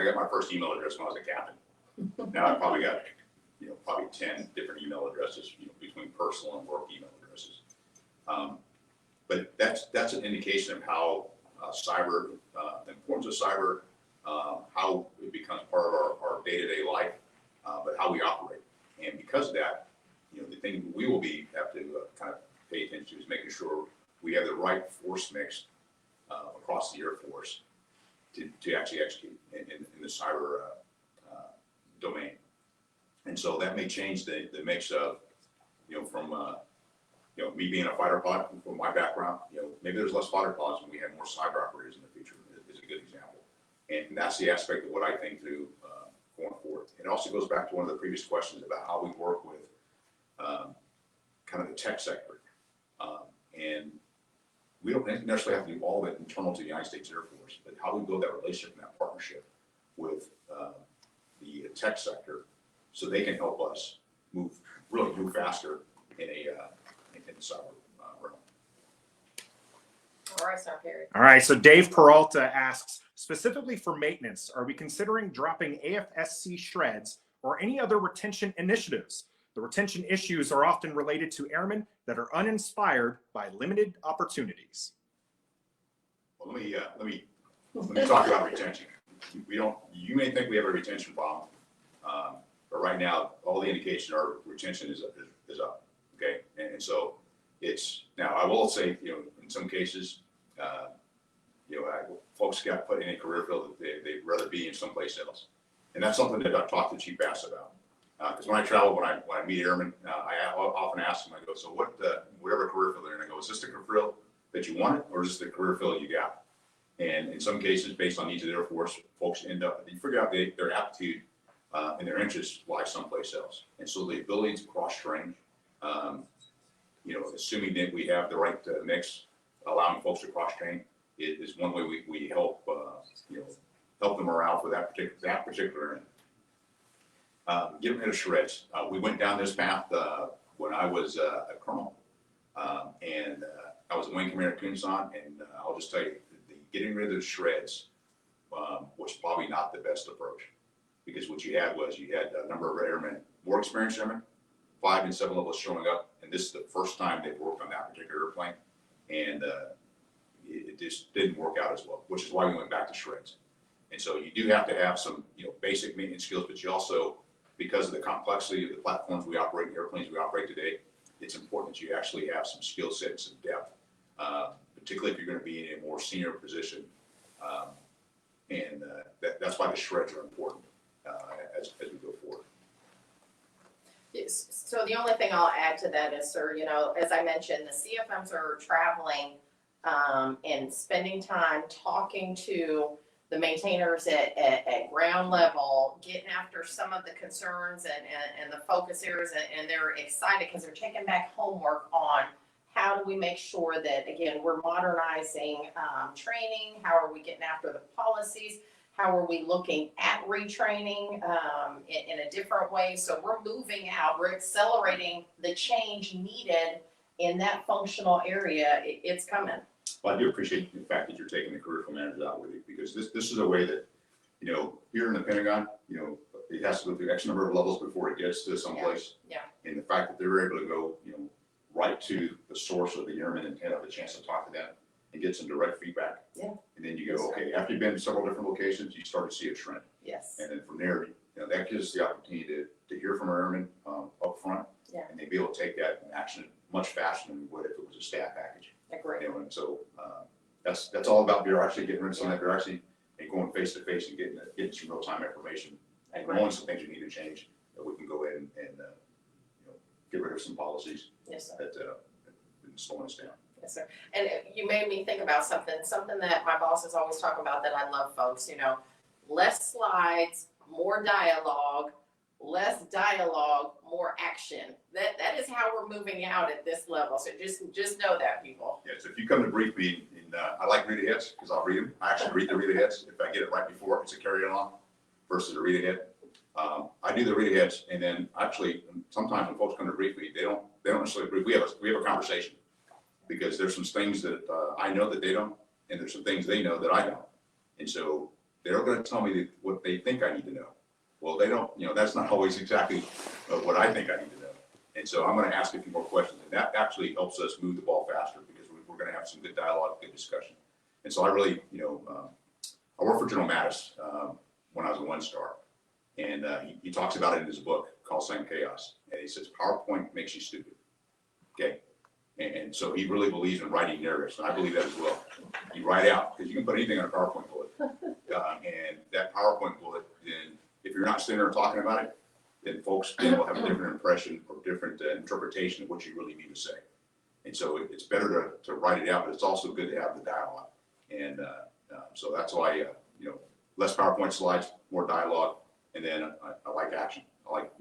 [SPEAKER 2] got my first email address when I was a captain. Now I've probably got probably 10 different email addresses between personal and work email addresses. But that's an indication of how cyber, the importance of cyber, how it becomes part of our day-to-day life, but how we operate. And because of that, the thing we will have to kind of pay attention to is making sure we have the right force mix across the Air Force to actually execute in the cyber domain. And so that may change the mix of, from me being a fighter pilot, from my background, maybe there's less fighter pilots and we have more cyber operators in the future is a good example. And that's the aspect of what I think through going forward. It also goes back to one of the previous questions about how we work with kind of the tech sector. And we don't necessarily have to do all of it internal to the United States Air Force, but how we build that relationship and that partnership with the tech sector so they can help us really move faster in the cyber realm.
[SPEAKER 1] All right, Sir Perry.
[SPEAKER 3] All right, so Dave Peralta asks, specifically for maintenance, are we considering dropping AFSC shreds or any other retention initiatives? The retention issues are often related to airmen that are uninspired by limited opportunities.
[SPEAKER 2] Well, let me talk about retention. You may think we have a retention problem, but right now all the indications are retention is up. Okay, and so now I will say, in some cases, folks got put in a career field that they'd rather be in someplace else, and that's something that I've talked to Chief Bass about. Because when I travel, when I meet airmen, I often ask them, I go, so whatever career field they're in, I go, is this the career field that you wanted, or is this the career field you got? And in some cases, based on needs of the Air Force, folks you figure out their aptitude and their interests lie someplace else. And so the ability to cross-train, assuming that we have the right mix, allowing folks to cross-train is one way we help, help them morale for that particular end. Getting rid of shreds. We went down this path when I was a colonel, and I was a wing commander at Kunsan, and I'll just tell you, getting rid of the shreds was probably not the best approach, because what you had was a number of airmen, more experienced airmen, 5 and 7 levels showing up, and this is the first time they've worked on that particular airplane, and it just didn't work out as well, which is why we went back to shreds. And so you do have to have some basic maintenance skills, but you also, because of the complexity of the platforms we operate, the airplanes we operate today, it's important that you actually have some skill sets and depth, particularly if you're going to be in a more senior position. That's why the shreds are important as we go forward.
[SPEAKER 1] Yes. So the only thing I'll add to that is, sir, as I mentioned, the CFMs are traveling and spending time talking to the maintainers at ground level, getting after some of the concerns and the focus areas, and they're excited because they're taking back homework on how do we make sure that, again, we're modernizing training, how are we getting after the policies, how are we looking at retraining in a different way. So we're moving out, we're accelerating the change needed in that functional area. It's coming.
[SPEAKER 2] Well, I do appreciate the fact that you're taking the career managers out with you, because this is a way that, here in the Pentagon, it has to go through X number of levels before it gets to someplace.
[SPEAKER 1] Yeah.
[SPEAKER 2] And the fact that they're able to go, right to the source of the airmen and have a chance to talk to them and get some direct feedback.
[SPEAKER 1] Yeah.
[SPEAKER 2] And then you go, okay, after you've been to several different locations, you start to see a trend.
[SPEAKER 1] Yes.
[SPEAKER 2] And then from there, that gives us the opportunity to hear from our airmen up front.
[SPEAKER 1] Yeah.
[SPEAKER 2] And they'd be able to take that and action much faster than we would if it was a staff package.
[SPEAKER 1] Agree.
[SPEAKER 2] And so that's all about bureaucracy, getting rid of some of that bureaucracy and going face to face and getting some real time information and knowing some things you need to change, that we can go in and get rid of some policies.
[SPEAKER 1] Yes, sir.
[SPEAKER 2] That have been slowing us down.
[SPEAKER 1] Yes, sir. And you made me think about something that my bosses always talk about that I love, folks. Less slides, more dialogue, less dialogue, more action. That is how we're moving out at this level. So just know that, people.
[SPEAKER 2] Yeah, so if you come to brief me, and I like read aheads because I'll read them. I actually read the read aheads. If I get it right before, it's a carry along versus a read ahead. I do the read aheads, and then actually sometimes when folks come to brief me, they don't necessarily brief. We have a conversation, because there's some things that I know that they don't, and there's some things they know that I don't, and so they're going to tell me what they think I need to know. Well, they don't, that's not always exactly what I think I need to know. And so I'm going to ask a few more questions, and that actually helps us move the ball faster, because we're going to have some good dialogue, good discussion. And so I really, I worked for General Mattis when I was a 1-star, and he talks about it in his book, called Same Chaos. And he says, PowerPoint makes you stupid. Okay. And so he really believes in writing narratives, and I believe that as well. You write out, because you can put anything on a PowerPoint bullet. And that PowerPoint bullet, then if you're not sitting there talking about it, then folks then will have a different impression or different interpretation of what you really mean to say. And so it's better to write it out, but it's also good to have the dialogue. And so that's why, less PowerPoint slides, more dialogue, and then I like action. I like,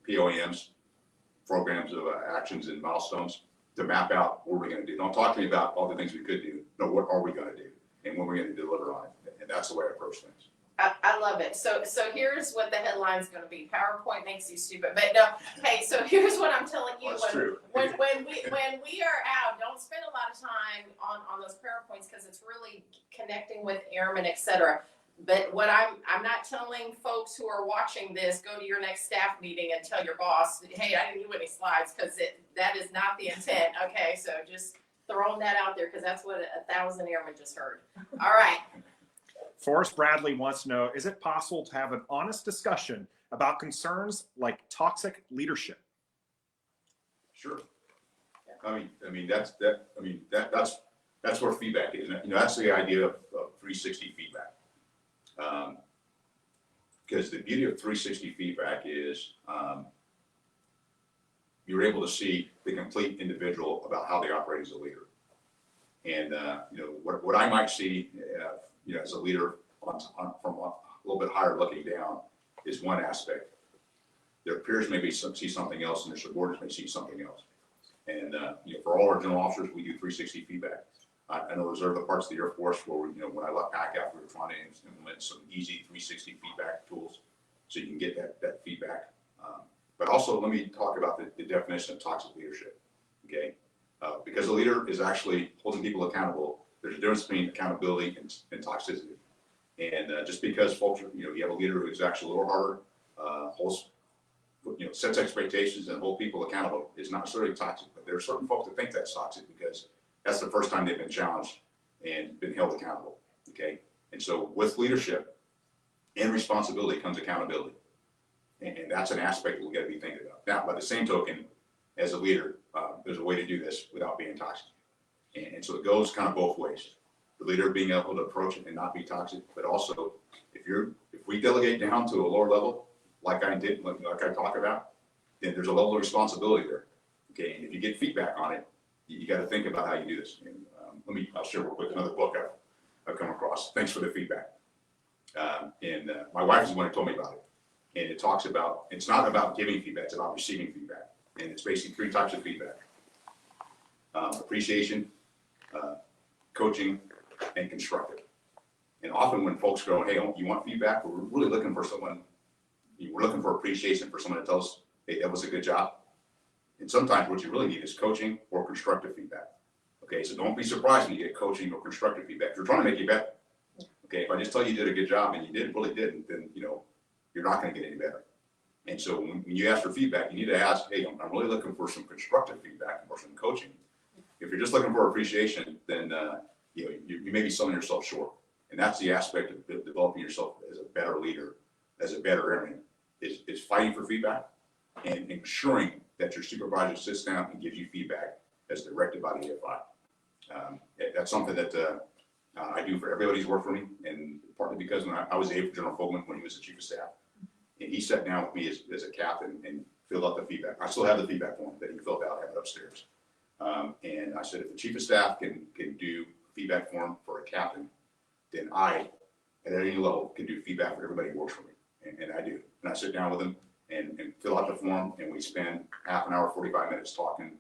[SPEAKER 2] POEMs, programs of actions and milestones to map out what we're going to do. Don't talk to me about all the things we could do. No, what are we going to do and when we're going to deliver on it. And that's the way I approach things.
[SPEAKER 1] I love it. So here's what the headline's going to be: PowerPoint makes you stupid. But no, hey. So here's what I'm telling you:
[SPEAKER 2] That's true.
[SPEAKER 1] when we are out, don't spend a lot of time on those PowerPoints, because it's really connecting with airmen, etc. But what I'm not telling folks who are watching this, go to your next staff meeting and tell your boss, hey, I didn't do any slides, because that is not the intent. Okay, so just throwing that out there, because that's what 1,000 airmen just heard. All right.
[SPEAKER 3] Forrest Bradley wants to know, is it possible to have an honest discussion about concerns like toxic leadership?
[SPEAKER 2] Sure. That's where feedback is. That's the idea of 360 feedback. Because the beauty of 360 feedback is you're able to see the complete individual about how they operate as a leader. And what I might see, as a leader from a little bit higher looking down is one aspect. Their peers may see something else, and their subordinates may see something else. And for all our general officers, we do 360 feedback. I know there's other parts of the Air Force where when I left PACAF, we were trying to implement some easy 360 feedback tools so you can get that feedback. But also, let me talk about the definition of toxic leadership. Okay, because a leader is actually holding people accountable. There's a difference between accountability and toxicity. And just because folks, you have a leader who's actually a little harder, sets expectations and hold people accountable, is not necessarily toxic. But there are certain folks that think that's toxic because that's the first time they've been challenged and been held accountable. Okay, and so with leadership and responsibility comes accountability, and that's an aspect that we got to be thinking about. Now, by the same token, as a leader, there's a way to do this without being toxic. And so it goes kind of both ways. The leader being able to approach it and not be toxic, but also if we delegate down to a lower level, like I did, like I talk about, then there's a level of responsibility there. Okay, and if you get feedback on it, you got to think about how you do this. And I'll share real quick another book I've come across. Thanks for the feedback. And my wife is the one who told me about it. And it talks about, it's not about giving feedback, it's about receiving feedback. And it's basically 3 types of feedback: appreciation, coaching, and constructive. And often when folks go, hey, you want feedback? We're really looking for someone, we're looking for appreciation for someone to tell us, hey, that was a good job. And sometimes what you really need is coaching or constructive feedback. Okay, so don't be surprised when you get coaching or constructive feedback. If you're trying to make you better. Okay, if I just tell you did a good job and you really didn't, then you're not going to get any better. And so when you ask for feedback, you need to ask, hey, I'm really looking for some constructive feedback or some coaching. If you're just looking for appreciation, then you may be selling yourself short. And that's the aspect of developing yourself as a better leader, as a better airman, is fighting for feedback and ensuring that your supervisor sits down and gives you feedback as directed by the AFI. That's something that I do for everybody who's worked for me, and partly because when I was aide for General Fogelman when he was the Chief of Staff, and he sat down with me as a captain and filled out the feedback. I still have the feedback form that he filled out, I have it upstairs. And I said, if the Chief of Staff can do feedback form for a captain, then I, at any level, can do feedback for everybody who works for me. And I do. And I sit down with them and fill out the form, and we spend half an hour, 45 minutes talking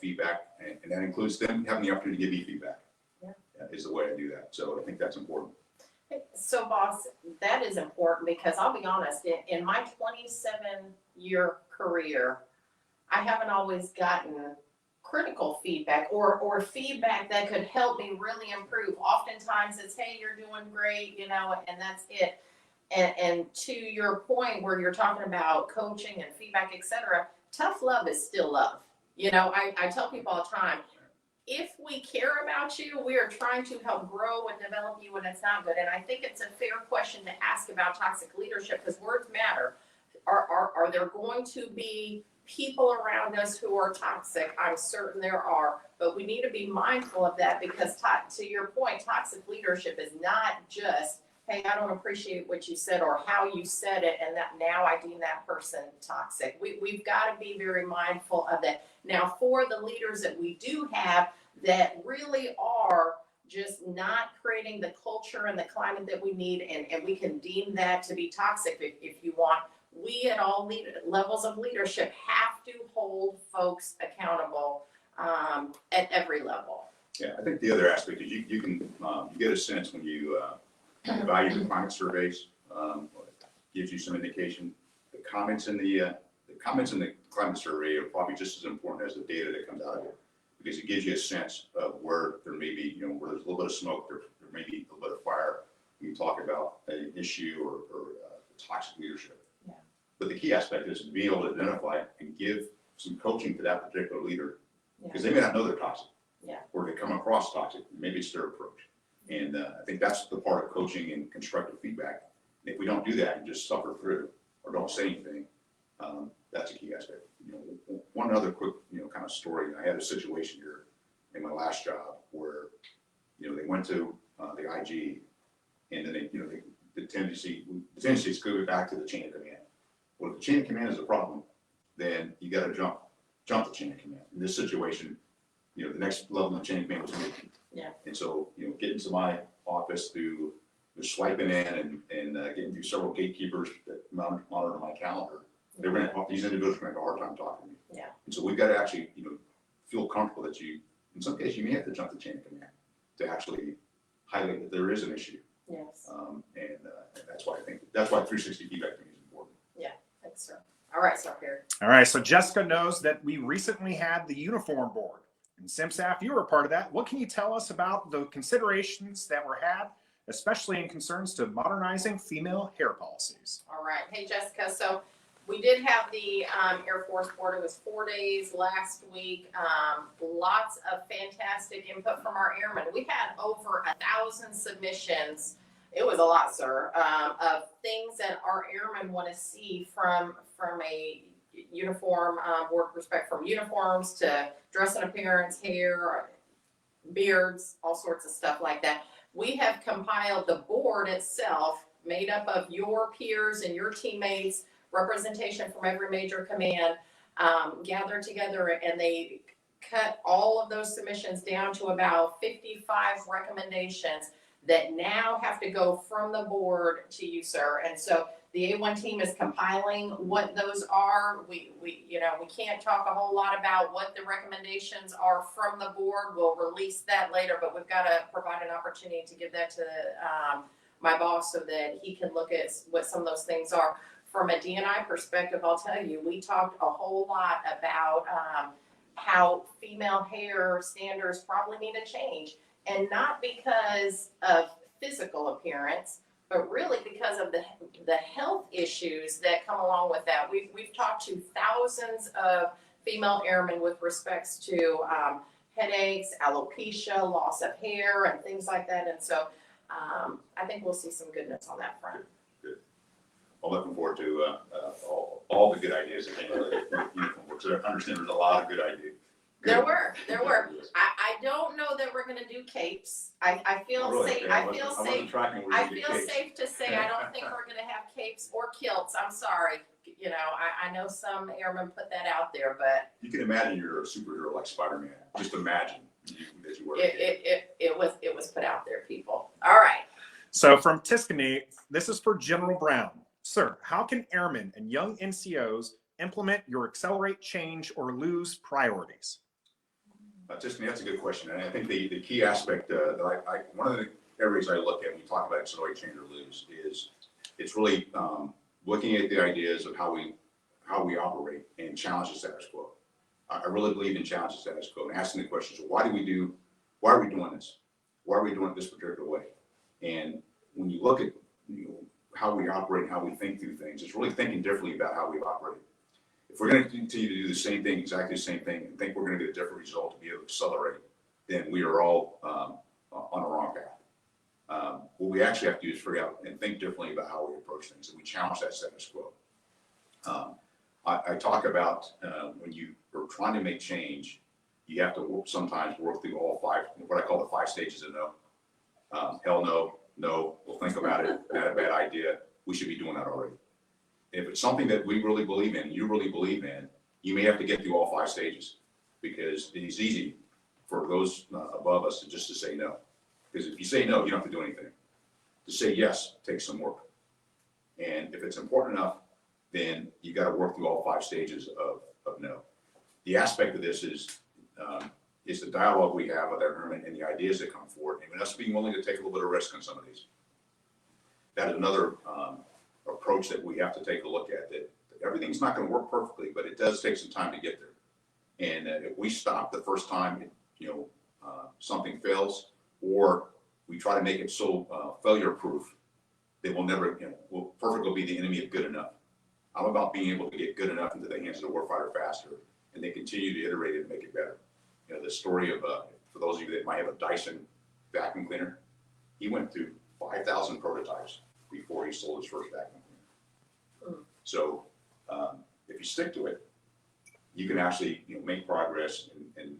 [SPEAKER 2] feedback. And that includes them having the opportunity to give me feedback.
[SPEAKER 1] Yeah.
[SPEAKER 2] Is the way I do that. So I think that's important.
[SPEAKER 1] So, boss, that is important, because I'll be honest, in my 27-year career, I haven't always gotten critical feedback or feedback that could help me really improve. Oftentimes it's, hey, you're doing great, and that's it. And to your point where you're talking about coaching and feedback, etc., tough love is still love. I tell people all the time, if we care about you, we are trying to help grow and develop you when it's not good. And I think it's a fair question to ask about toxic leadership, because words matter. are there going to be people around us who are toxic? I'm certain there are, but we need to be mindful of that because to your point, toxic leadership is not just, hey, I don't appreciate what you said or how you said it, and that now I deem that person toxic. We've got to be very mindful of that. Now, for the leaders that we do have that really are just not creating the culture and the climate that we need, and we can deem that to be toxic if you want, we at all levels of leadership have to hold folks accountable at every level.
[SPEAKER 2] Yeah, I think the other aspect is you can you get a sense when you evaluate the climate surveys, gives you some indication. The comments in the climate survey are probably just as important as the data that comes out of it, because it gives you a sense of where there may be, where there's a little bit of smoke, there may be a little bit of fire. You talk about an issue or toxic leadership.
[SPEAKER 1] Yeah.
[SPEAKER 2] But the key aspect is to be able to identify and give some coaching to that particular leader, because they may not know they're toxic.
[SPEAKER 1] Yeah.
[SPEAKER 2] Or they come across toxic. Maybe it's their approach. And I think that's the part of coaching and constructive feedback. And if we don't do that and just suffer through or don't say anything, that's a key aspect. One other quick, kind of story. I had a situation here in my last job where, they went to the IG, and then the tendency is to go back to the chain of command. Well, if the chain of command is a problem, then you got to jump the chain of command. In this situation, the next level of the chain of command was me.
[SPEAKER 1] Yeah.
[SPEAKER 2] And so, getting to my office through swiping in and getting through several gatekeepers that monitor my calendar, these individuals are going to have a hard time talking to me.
[SPEAKER 1] Yeah.
[SPEAKER 2] And so we've got to actually, feel comfortable that in some cases, you may have to jump the chain of command to actually highlight that there is an issue.
[SPEAKER 1] Yes.
[SPEAKER 2] And that's why 360 feedback to me is important.
[SPEAKER 1] Yeah. Thanks, sir. All right, so here.
[SPEAKER 3] All right, so Jessica knows that we recently had the uniform board. And CMSAF, you were a part of that. What can you tell us about the considerations that were had, especially in concerns to modernizing female hair policies?
[SPEAKER 1] All right. Hey, Jessica. So we did have the Air Force Board. It was 4 days last week. Lots of fantastic input from our airmen. We had over 1,000 submissions. It was a lot, sir, of things that our airmen want to see from a uniform board perspective, from uniforms to dress and appearance, hair, beards, all sorts of stuff like that. We have compiled the board itself, made up of your peers and your teammates, representation from every major command, gathered together, and they cut all of those submissions down to about 55 recommendations that now have to go from the board to you, sir. And so the A1 team is compiling what those are. We can't talk a whole lot about what the recommendations are from the board. We'll release that later, but we've got to provide an opportunity to give that to my boss so that he can look at what some of those things are. From a D&I perspective, I'll tell you, we talked a whole lot about how female hair standards probably need to change. And not because of physical appearance, but really because of the health issues that come along with that. We've talked to thousands of female airmen with respects to headaches, alopecia, loss of hair, and things like that. And so I think we'll see some goodness on that front.
[SPEAKER 2] Good. I'm looking forward to all the good ideas that came out of the uniform board. So I understand there's a lot of good ideas.
[SPEAKER 1] There were. I don't know that we're gonna do capes. I feel safe. I feel safe to say I don't think we're gonna have capes or kilts. I'm sorry. I know some airmen put that out there, but
[SPEAKER 2] you can imagine you're a superhero like Spider-Man. Just imagine that you were.
[SPEAKER 1] It was put out there, people. All right.
[SPEAKER 3] So from Tuscany, this is for General Brown. Sir, how can airmen and young NCOs implement your accelerate, change, or lose priorities?
[SPEAKER 2] Tiffany, that's a good question. And I think the key aspect that one of the areas I look at when we talk about accelerate, change, or lose is it's really looking at the ideas of how we operate and challenge the status quo. I really believe in challenge the status quo and asking the questions, why are we doing this? Why are we doing it this particular way? And when you look at how we operate and how we think through things, it's really thinking differently about how we operate. If we're going to continue to do the same thing, exactly the same thing, and think we're going to get a different result to be able to accelerate, then we are all on a wrong path. What we actually have to do is figure out and think differently about how we approach things, and we challenge that status quo. I talk about when you are trying to make change, you have to sometimes work through all five, what I call the 5 stages of no. Hell no, no, we'll think about it, not a bad idea, we should be doing that already. If it's something that we really believe in, you really believe in, you may have to get through all 5 stages, because it's easy for those above us to say no. Because if you say no, you don't have to do anything. To say yes takes some work. And if it's important enough, then you got to work through all 5 stages of no. The aspect of this is the dialogue we have with our government and the ideas that come forward, and us being willing to take a little bit of risk on some of these. That is another approach that we have to take a look at, that everything's not going to work perfectly, but it does take some time to get there. And if we stop the first time, something fails, or we try to make it so failure-proof, that we'll never, perfect will be the enemy of good enough. I'm about being able to get good enough into the hands of the warfighter faster, and they continue to iterate it and make it better. The story of, for those of you that might have a Dyson vacuum cleaner, he went through 5,000 prototypes before he sold his first vacuum cleaner. So if you stick to it, you can actually make progress and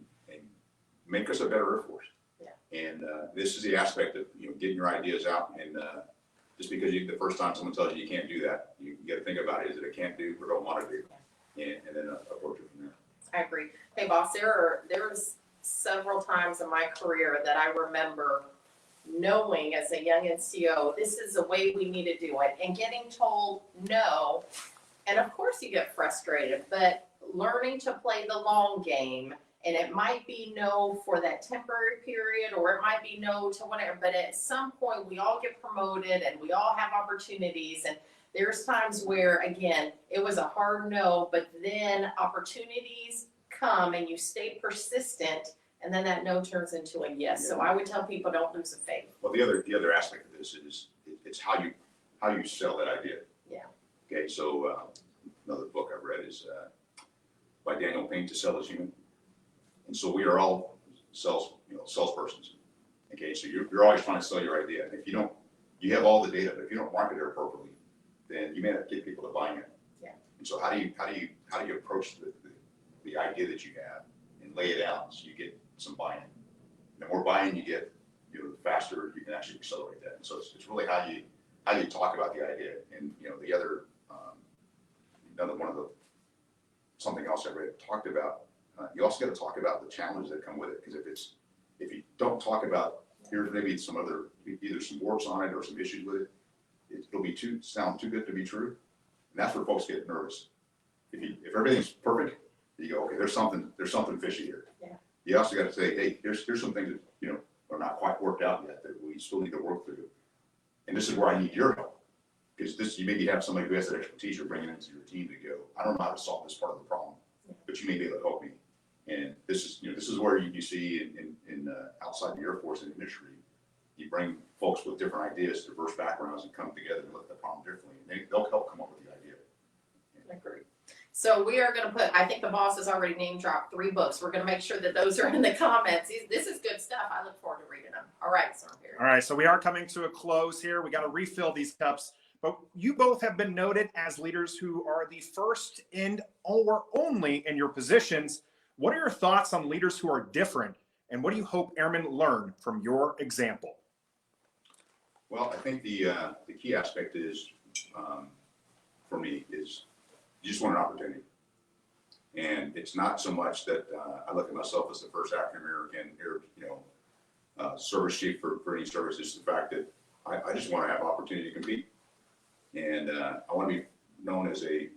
[SPEAKER 2] make us a better Air Force. Yeah. And this is the aspect of getting your ideas out, and just because the first time someone tells you you can't do that, you got to think about it. Is it a can't do or don't want to do, and then approach it from there.
[SPEAKER 1] I agree. Hey, boss, there's several times in my career that I remember knowing as a young NCO, this is the way we need to do it, and getting told no. And of course you get frustrated, but learning to play the long game, and it might be no for that temporary period, or it might be no to whatever, but at some point we all get promoted and we all have opportunities, and there's times where, again, it was a hard no, but then opportunities come and you stay persistent, and then that no turns into a yes. Yeah. So I would tell people, don't lose faith.
[SPEAKER 2] Well, the other aspect of this is it's how you sell that idea.
[SPEAKER 1] Yeah. Okay,
[SPEAKER 2] so another book I've read is by Daniel Pink, To Sell Is Human. And so we are all salespersons. Okay, so you're always trying to sell your idea. And if you have all the data, but if you don't market it appropriately, then you may not get people to buy in.
[SPEAKER 1] Yeah. And
[SPEAKER 2] so how do you approach the idea that you have and lay it out so you get some buy-in? The more buy-in you get, the faster you can actually accelerate that. And so it's really how you talk about the idea. And the other another one of the something else I read talked about. You also got to talk about the challenges that come with it, because if you don't talk about, here's maybe some other, either some warts on it or some issues with it, it'll sound too good to be true, and that's where folks get nervous. If everything's perfect, you go, okay, there's something fishy here. Yeah. You also got to say, hey, here's some things that are not quite worked out yet that we still need to work through, and this is where I need your help, because you maybe have somebody who has that expertise you're bringing into your team to go, I don't know how to solve this part of the problem, but you may be able to help me. And this is where you see in outside the Air Force and industry, you bring folks with different ideas, diverse backgrounds, and come together and look at the problem differently. And they'll help come up with the idea.
[SPEAKER 1] I agree. So we are going to I think the boss has already name dropped 3 books. We're going to make sure that those are in the comments. This is good stuff. I look forward to reading them. All right, so
[SPEAKER 3] All right, so we are coming to a close here. We got to refill these cups. But you both have been noted as leaders who are the first or only in your positions. What are your thoughts on leaders who are different, and what do you hope airmen learn from your example?
[SPEAKER 2] Well, I think the key aspect is, for me, is you just want an opportunity. And it's not so much that I look at myself as the first African American service chief for any service. It's the fact that I just want to have opportunity to compete. And I want to be known as a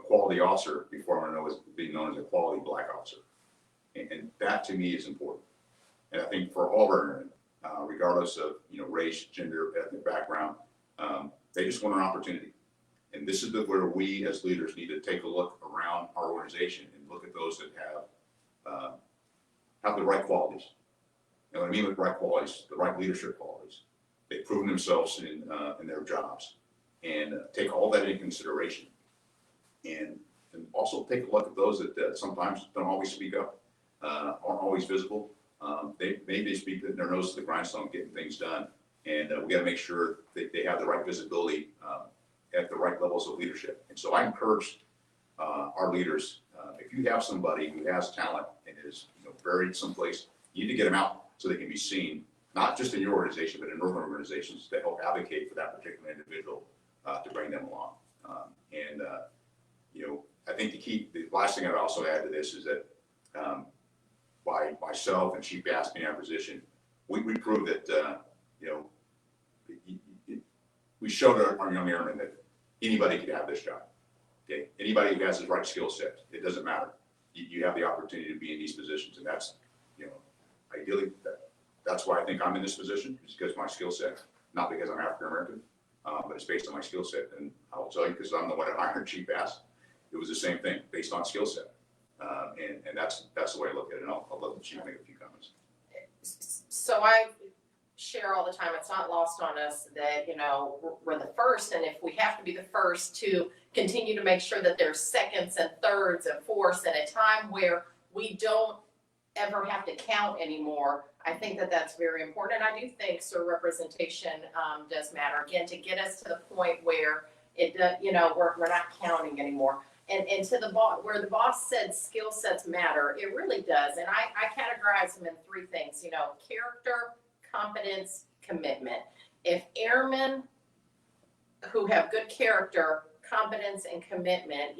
[SPEAKER 2] quality officer before I want to be known as a quality black officer. And that to me is important. And I think for all of our airmen, regardless of race, gender, ethnic background, they just want an opportunity. And this is where we as leaders need to take a look around our organization and look at those that have the right qualities. And what I mean with right qualities, the right leadership qualities. They've proven themselves in their jobs, and take all that into consideration. And also take a look at those that sometimes don't always speak up, aren't always visible. They speak their nose to the grindstone, getting things done. And we got to make sure that they have the right visibility at the right levels of leadership. And so I encourage our leaders, if you have somebody who has talent and is buried someplace, you need to get them out so they can be seen, not just in your organization, but in other organizations to help advocate for that particular individual to bring them along. I think the last thing I'd also add to this is that by myself and Chief Bass in our position, we proved that, we showed our young airmen that anybody could have this job. Okay, anybody who has the right skill set, it doesn't matter. You have the opportunity to be in these positions, and that's, ideally, that's why I think I'm in this position, is because of my skill set, not because I'm African American, but it's based on my skill set. And I will tell you, because I'm the one that hired Chief Bass, it was the same thing, based on skill set, and that's the way I look at it. And I'll let the Chief make a few comments.
[SPEAKER 1] So I share all the time, it's not lost on us that, we're the first, and if we have to be the first to continue to make sure that there's seconds and thirds and fourths in a time where we don't ever have to count anymore, I think that that's very important. And I do think, representation does matter, again, to get us to the point where we're not counting anymore. And to the boss, where the boss said skill sets matter, it really does. And I categorize them in three things, character, competence, commitment. If airmen who have good character, competence, and commitment,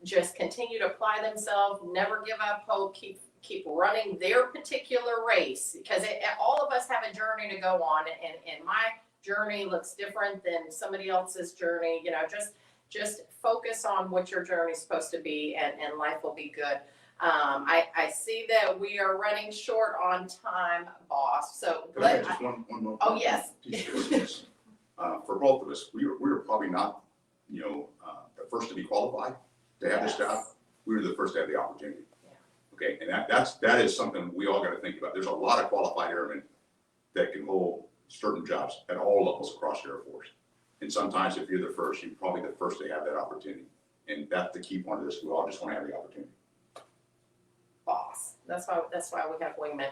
[SPEAKER 1] just continue to apply themselves, never give up hope, keep running their particular race, because all of us have a journey to go on, and my journey looks different than somebody else's journey. Just focus on what your journey is supposed to be, and life will be good. I see that we are running short on time, boss. So
[SPEAKER 2] Can I add just one more?
[SPEAKER 1] Oh, yes.
[SPEAKER 2] For both of us, we were probably not, the first to be qualified to have this job. We were the first to have the opportunity. Okay, and that is something we all got to think about. There's a lot of qualified airmen that can hold certain jobs at all levels across the Air Force. And sometimes if you're the first, you're probably the first to have that opportunity. And that's the key point of this. We all just want to have the opportunity.
[SPEAKER 1] Boss. That's why we have wingmen.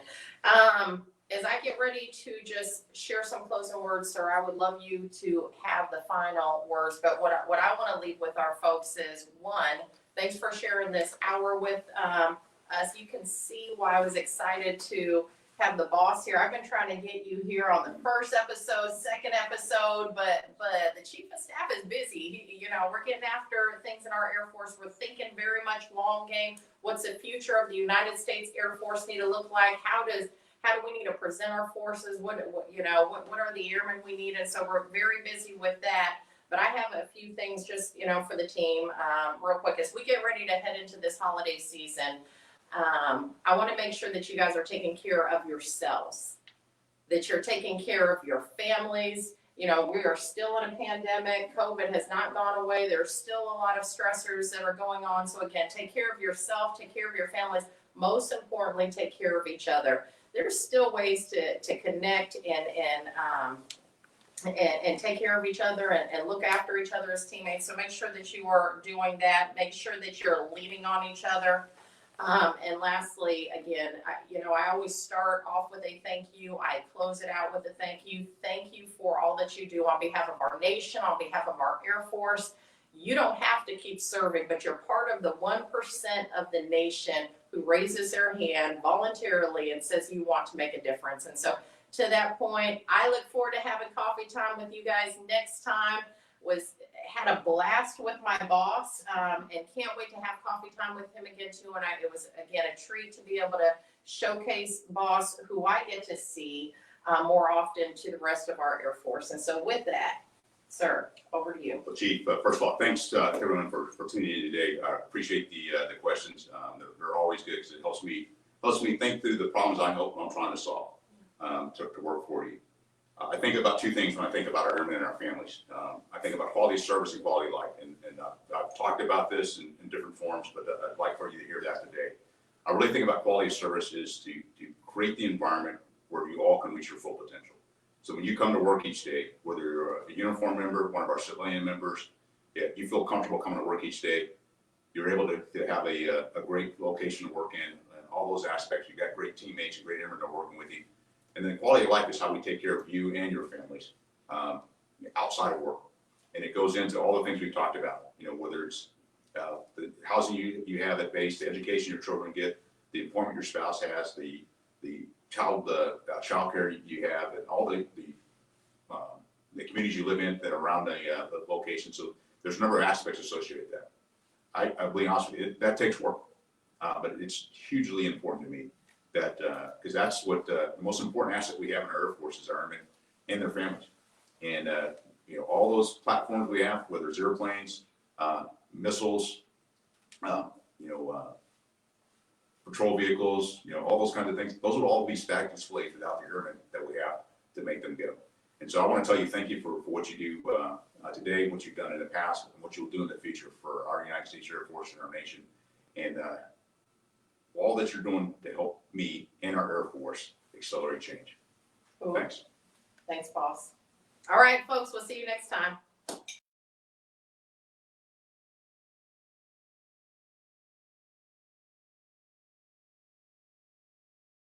[SPEAKER 1] As I get ready to just share some closing words, sir, I would love you to have the final words. But what I want to leave with our folks is, one, thanks for sharing this hour with us. You can see why I was excited to have the boss here. I've been trying to get you here on the first episode, second episode, but the chief of staff is busy. We're getting after things in our Air Force. We're thinking very much long game. What's the future of the United States Air Force need to look like? How do we need to present our forces? What are the airmen we need? And so we're very busy with that. But I have a few things just, for the team, real quick. As we get ready to head into this holiday season, I want to make sure that you guys are taking care of yourselves, that you're taking care of your families. We are still in a pandemic. COVID has not gone away. There's still a lot of stressors that are going on. So again, take care of yourself, take care of your families. Most importantly, take care of each other. There's still ways to connect and take care of each other and look after each other as teammates. So make sure that you are doing that. Make sure that you're leaning on each other. And lastly, again, I always start off with a thank you. I close it out with a thank you. Thank you for all that you do on behalf of our nation, on behalf of our Air Force. You don't have to keep serving, but you're part of the 1% of the nation who raises their hand voluntarily and says you want to make a difference. And so to that point, I look forward to having coffee time with you guys next time. Had a blast with my boss, and can't wait to have coffee time with him again too. And it was again a treat to be able to showcase boss, who I get to see more often, to the rest of our Air Force. And so with that, sir, over to you.
[SPEAKER 2] Well, Chief, first of all, thanks to everyone for tuning in today. I appreciate the questions. They're always good because it helps me think through the problems I'm trying to solve to work for you. I think about two things when I think about our airmen and our families. I think about quality of service and quality of life, and I've talked about this in different forms, but I'd like for you to hear that today. I really think about quality of service is to create the environment where you all can reach your full potential. So when you come to work each day, whether you're a uniform member, one of our civilian members, if you feel comfortable coming to work each day, you're able to have a great location to work in, and all those aspects. You've got great teammates and great airmen that are working with you. And then quality of life is how we take care of you and your families outside of work. And it goes into all the things we've talked about, whether it's the housing you have at base, the education your children get, the employment your spouse has, the child care you have, and all the communities you live in that are around the location. So there's a number of aspects associated with that. I'll be honest with you, that takes work, but it's hugely important to me that because that's what the most important asset we have in our Air Force is our airmen and their families. And all those platforms we have, whether it's airplanes, missiles, patrol vehicles, all those kinds of things, those would all be static displays without the airmen that we have to make them go. And so I want to tell you thank you for what you do today, what you've done in the past, and what you'll do in the future for our United States Air Force and our nation. And all that you're doing to help me and our Air Force accelerate change.
[SPEAKER 1] Cool.
[SPEAKER 2] Thanks.
[SPEAKER 1] Thanks, boss. All right, folks, we'll see you next time.